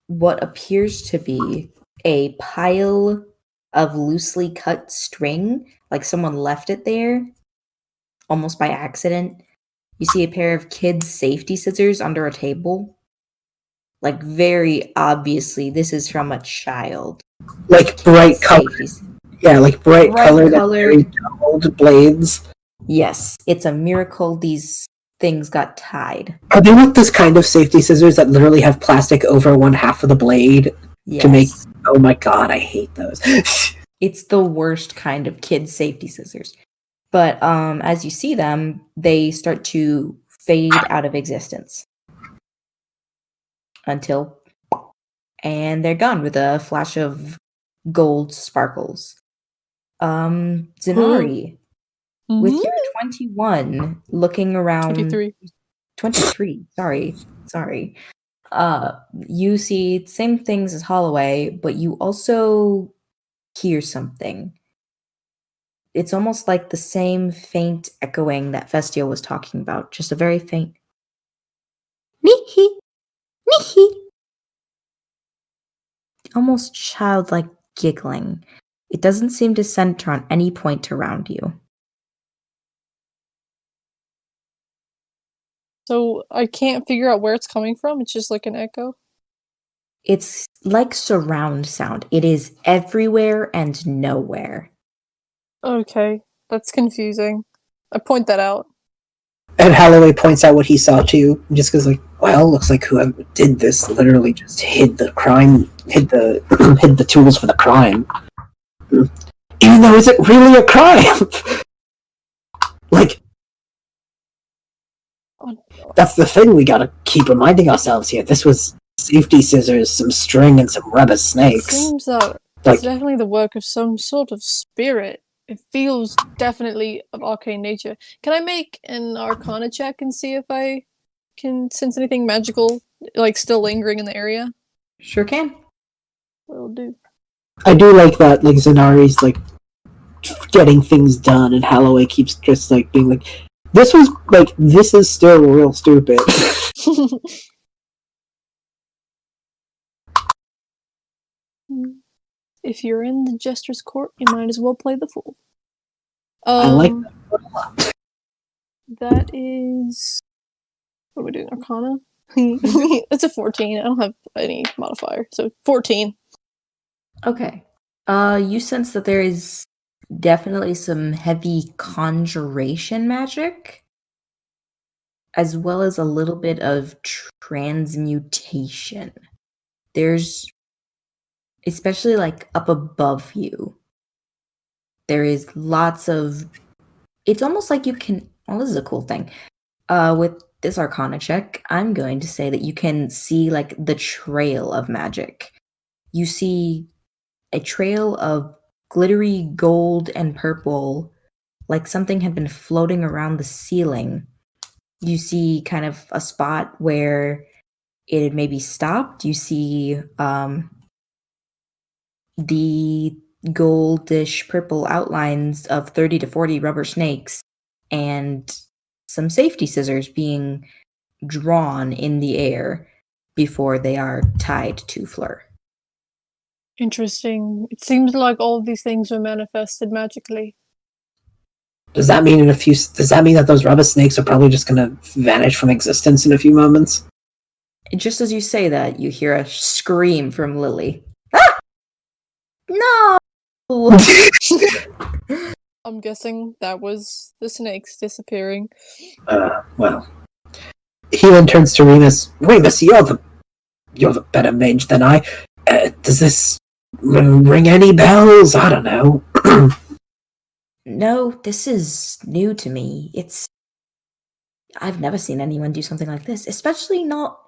what appears to be a pile of loosely cut string, like someone left it there, almost by accident. You see a pair of kids' safety scissors under a table. Like, very obviously, this is from a child. Like bright colors. Yeah, like bright colored dulled blades. Yes, it's a miracle these things got tied. Are they like this kind of safety scissors that literally have plastic over one half of the blade to make... Oh my god, I hate those. It's the worst kind of kid safety scissors. But as you see them, they start to fade out of existence. And they're gone with a flash of gold sparkles. Zenari, with your 21, looking around... 23, sorry. You see same things as Holloway, but you also hear something. It's almost like the same faint echoing that Festio was talking about, just a very faint Nihi, Nihi. Almost childlike giggling. It doesn't seem to center on any point around you. So I can't figure out where it's coming from. It's just like an echo. It's like surround sound. It is everywhere and nowhere. Okay, that's confusing. I point that out. And Holloway points out what he saw too, and just goes like, "Well, looks like whoever did this literally just hid the crime, hid the tools for the crime. Even though, is it really a crime? Like, that's the thing we gotta keep reminding ourselves here. This was safety scissors, some string, and some rubber snakes. Seems that it's definitely the work of some sort of spirit. It feels definitely of arcane nature. Can I make an Arcana check and see if I can sense anything magical, like still lingering in the area? Sure can. Will do. I do like that, like Zenari's like getting things done, and Holloway keeps just like being like, "This was like, this is still real stupid." If you're in the Jester's Court, you might as well play the fool. I like that a lot. That is... What are we doing? Arcana? It's a 14. I don't have any modifier, so 14. Okay. You sense that there is definitely some heavy conjuration magic, as well as a little bit of transmutation. There's, especially like up above you, there is lots of, it's almost like you can, well, this is a cool thing. With this Arcana check, I'm going to say that you can see like the trail of magic. You see a trail of glittery gold and purple, like something had been floating around the ceiling. You see kind of a spot where it had maybe stopped. You see the goldish purple outlines of 30 to 40 rubber snakes and some safety scissors being drawn in the air before they are tied to Fleur. Interesting. It seems like all of these things were manifested magically. Does that mean does that mean that those rubber snakes are probably just gonna vanish from existence in a few moments? Just as you say that, you hear a scream from Lily. Ah! No! I'm guessing that was the snakes disappearing. Well. He then turns to Remus. Remus, you're the better mage than I. Does this ring any bells? I don't know. No, this is new to me. I've never seen anyone do something like this, especially not,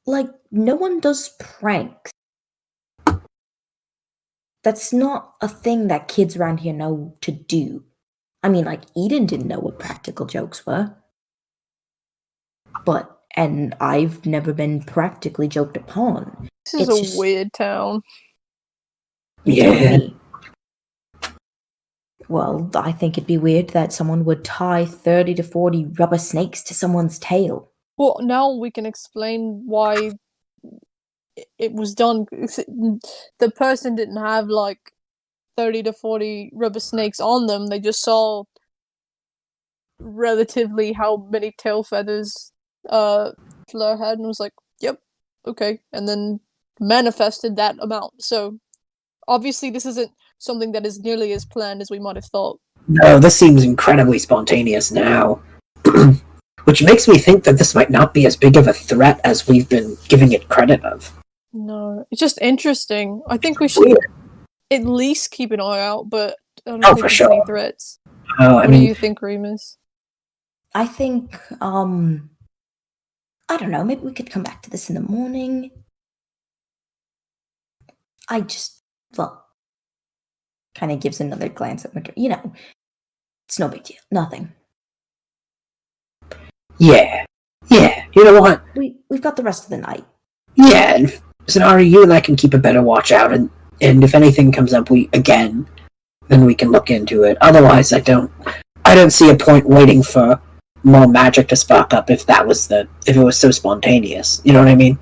like, no one does pranks. That's not a thing that kids around here know to do. I mean, like, Eden didn't know what practical jokes were. And I've never been practically joked upon. This is a weird town. Yeah. Well, I think it'd be weird that someone would tie 30 to 40 rubber snakes to someone's tail. Well, now we can explain why it was done. The person didn't have like 30 to 40 rubber snakes on them. They just saw relatively how many tail feathers Fleur had and was like, yep, okay. And then manifested that amount. So obviously this isn't something that is nearly as planned as we might have thought. No, this seems incredibly spontaneous now. Which makes me think that this might not be as big of a threat as we've been giving it credit of. No, it's just interesting. I think we should at least keep an eye out, but I don't think there's any threats. What do you think, Remus? I think, I don't know, maybe we could come back to this in the morning. Kind of gives another glance at Winter. It's no big deal. Nothing. Yeah. You know what? We've got the rest of the night. Yeah, and Zanari, you and I can keep a better watch out, and if anything comes up, then we can look into it. Otherwise, I don't see a point waiting for more magic to spark up if it was so spontaneous. You know what I mean?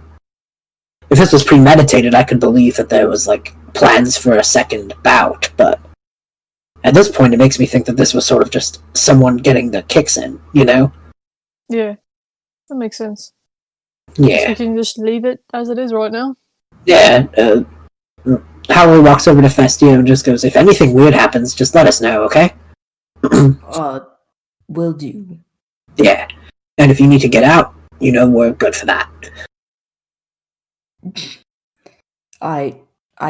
If this was premeditated, I could believe that there was plans for a second bout, but at this point, it makes me think that this was sort of just someone getting the kicks in. Yeah, that makes sense. Yeah. So we can just leave it as it is right now? Yeah, Howell walks over to Festio and just goes, if anything weird happens, just let us know, okay? Will do. Yeah. And if you need to get out, we're good for that. I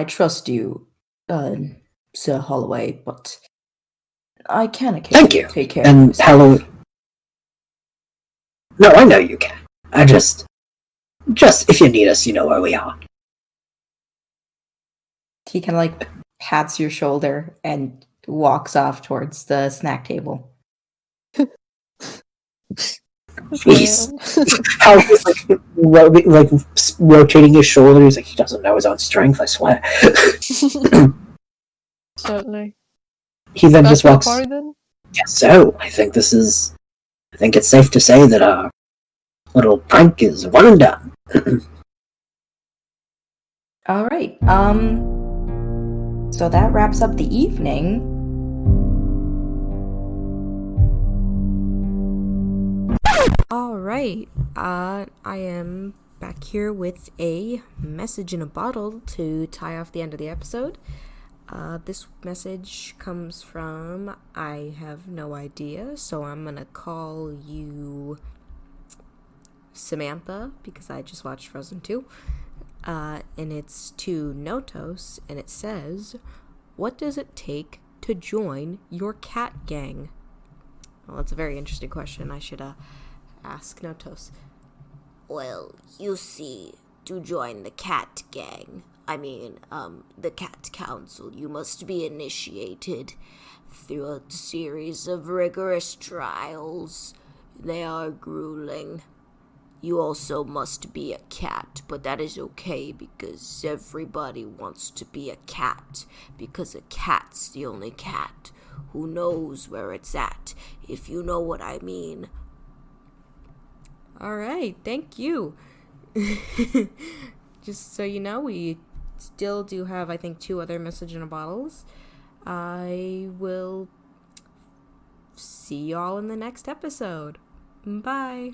trust you, Sir Holloway, but I can occasionally take care of myself. Howell... No, I know you can. I just if you need us, you know where we are. He kind of pats your shoulder and walks off towards the snack table. Jeez. Howell's rotating his shoulder. He's he doesn't know his own strength, I swear. Certainly. He then just walks. Party, then? Yes, so I think it's safe to say that our little prank is one and done. All right. So that wraps up the evening. All right. I am back here with a message in a bottle to tie off the end of the episode. This message comes from, I have no idea, so I'm gonna call you Samantha, because I just watched Frozen 2. And it's to Notos, and it says, what does it take to join your cat gang? Well, that's a very interesting question. I should ask Notos. Well, you see, to join the cat gang, the cat council, you must be initiated through a series of rigorous trials. They are grueling. You also must be a cat, but that is okay because everybody wants to be a cat, because a cat's the only cat who knows where it's at, if you know what I mean. All right, thank you. Just so you know, we still do have, I think, 2 other message in a bottles. I will see y'all in the next episode. Bye.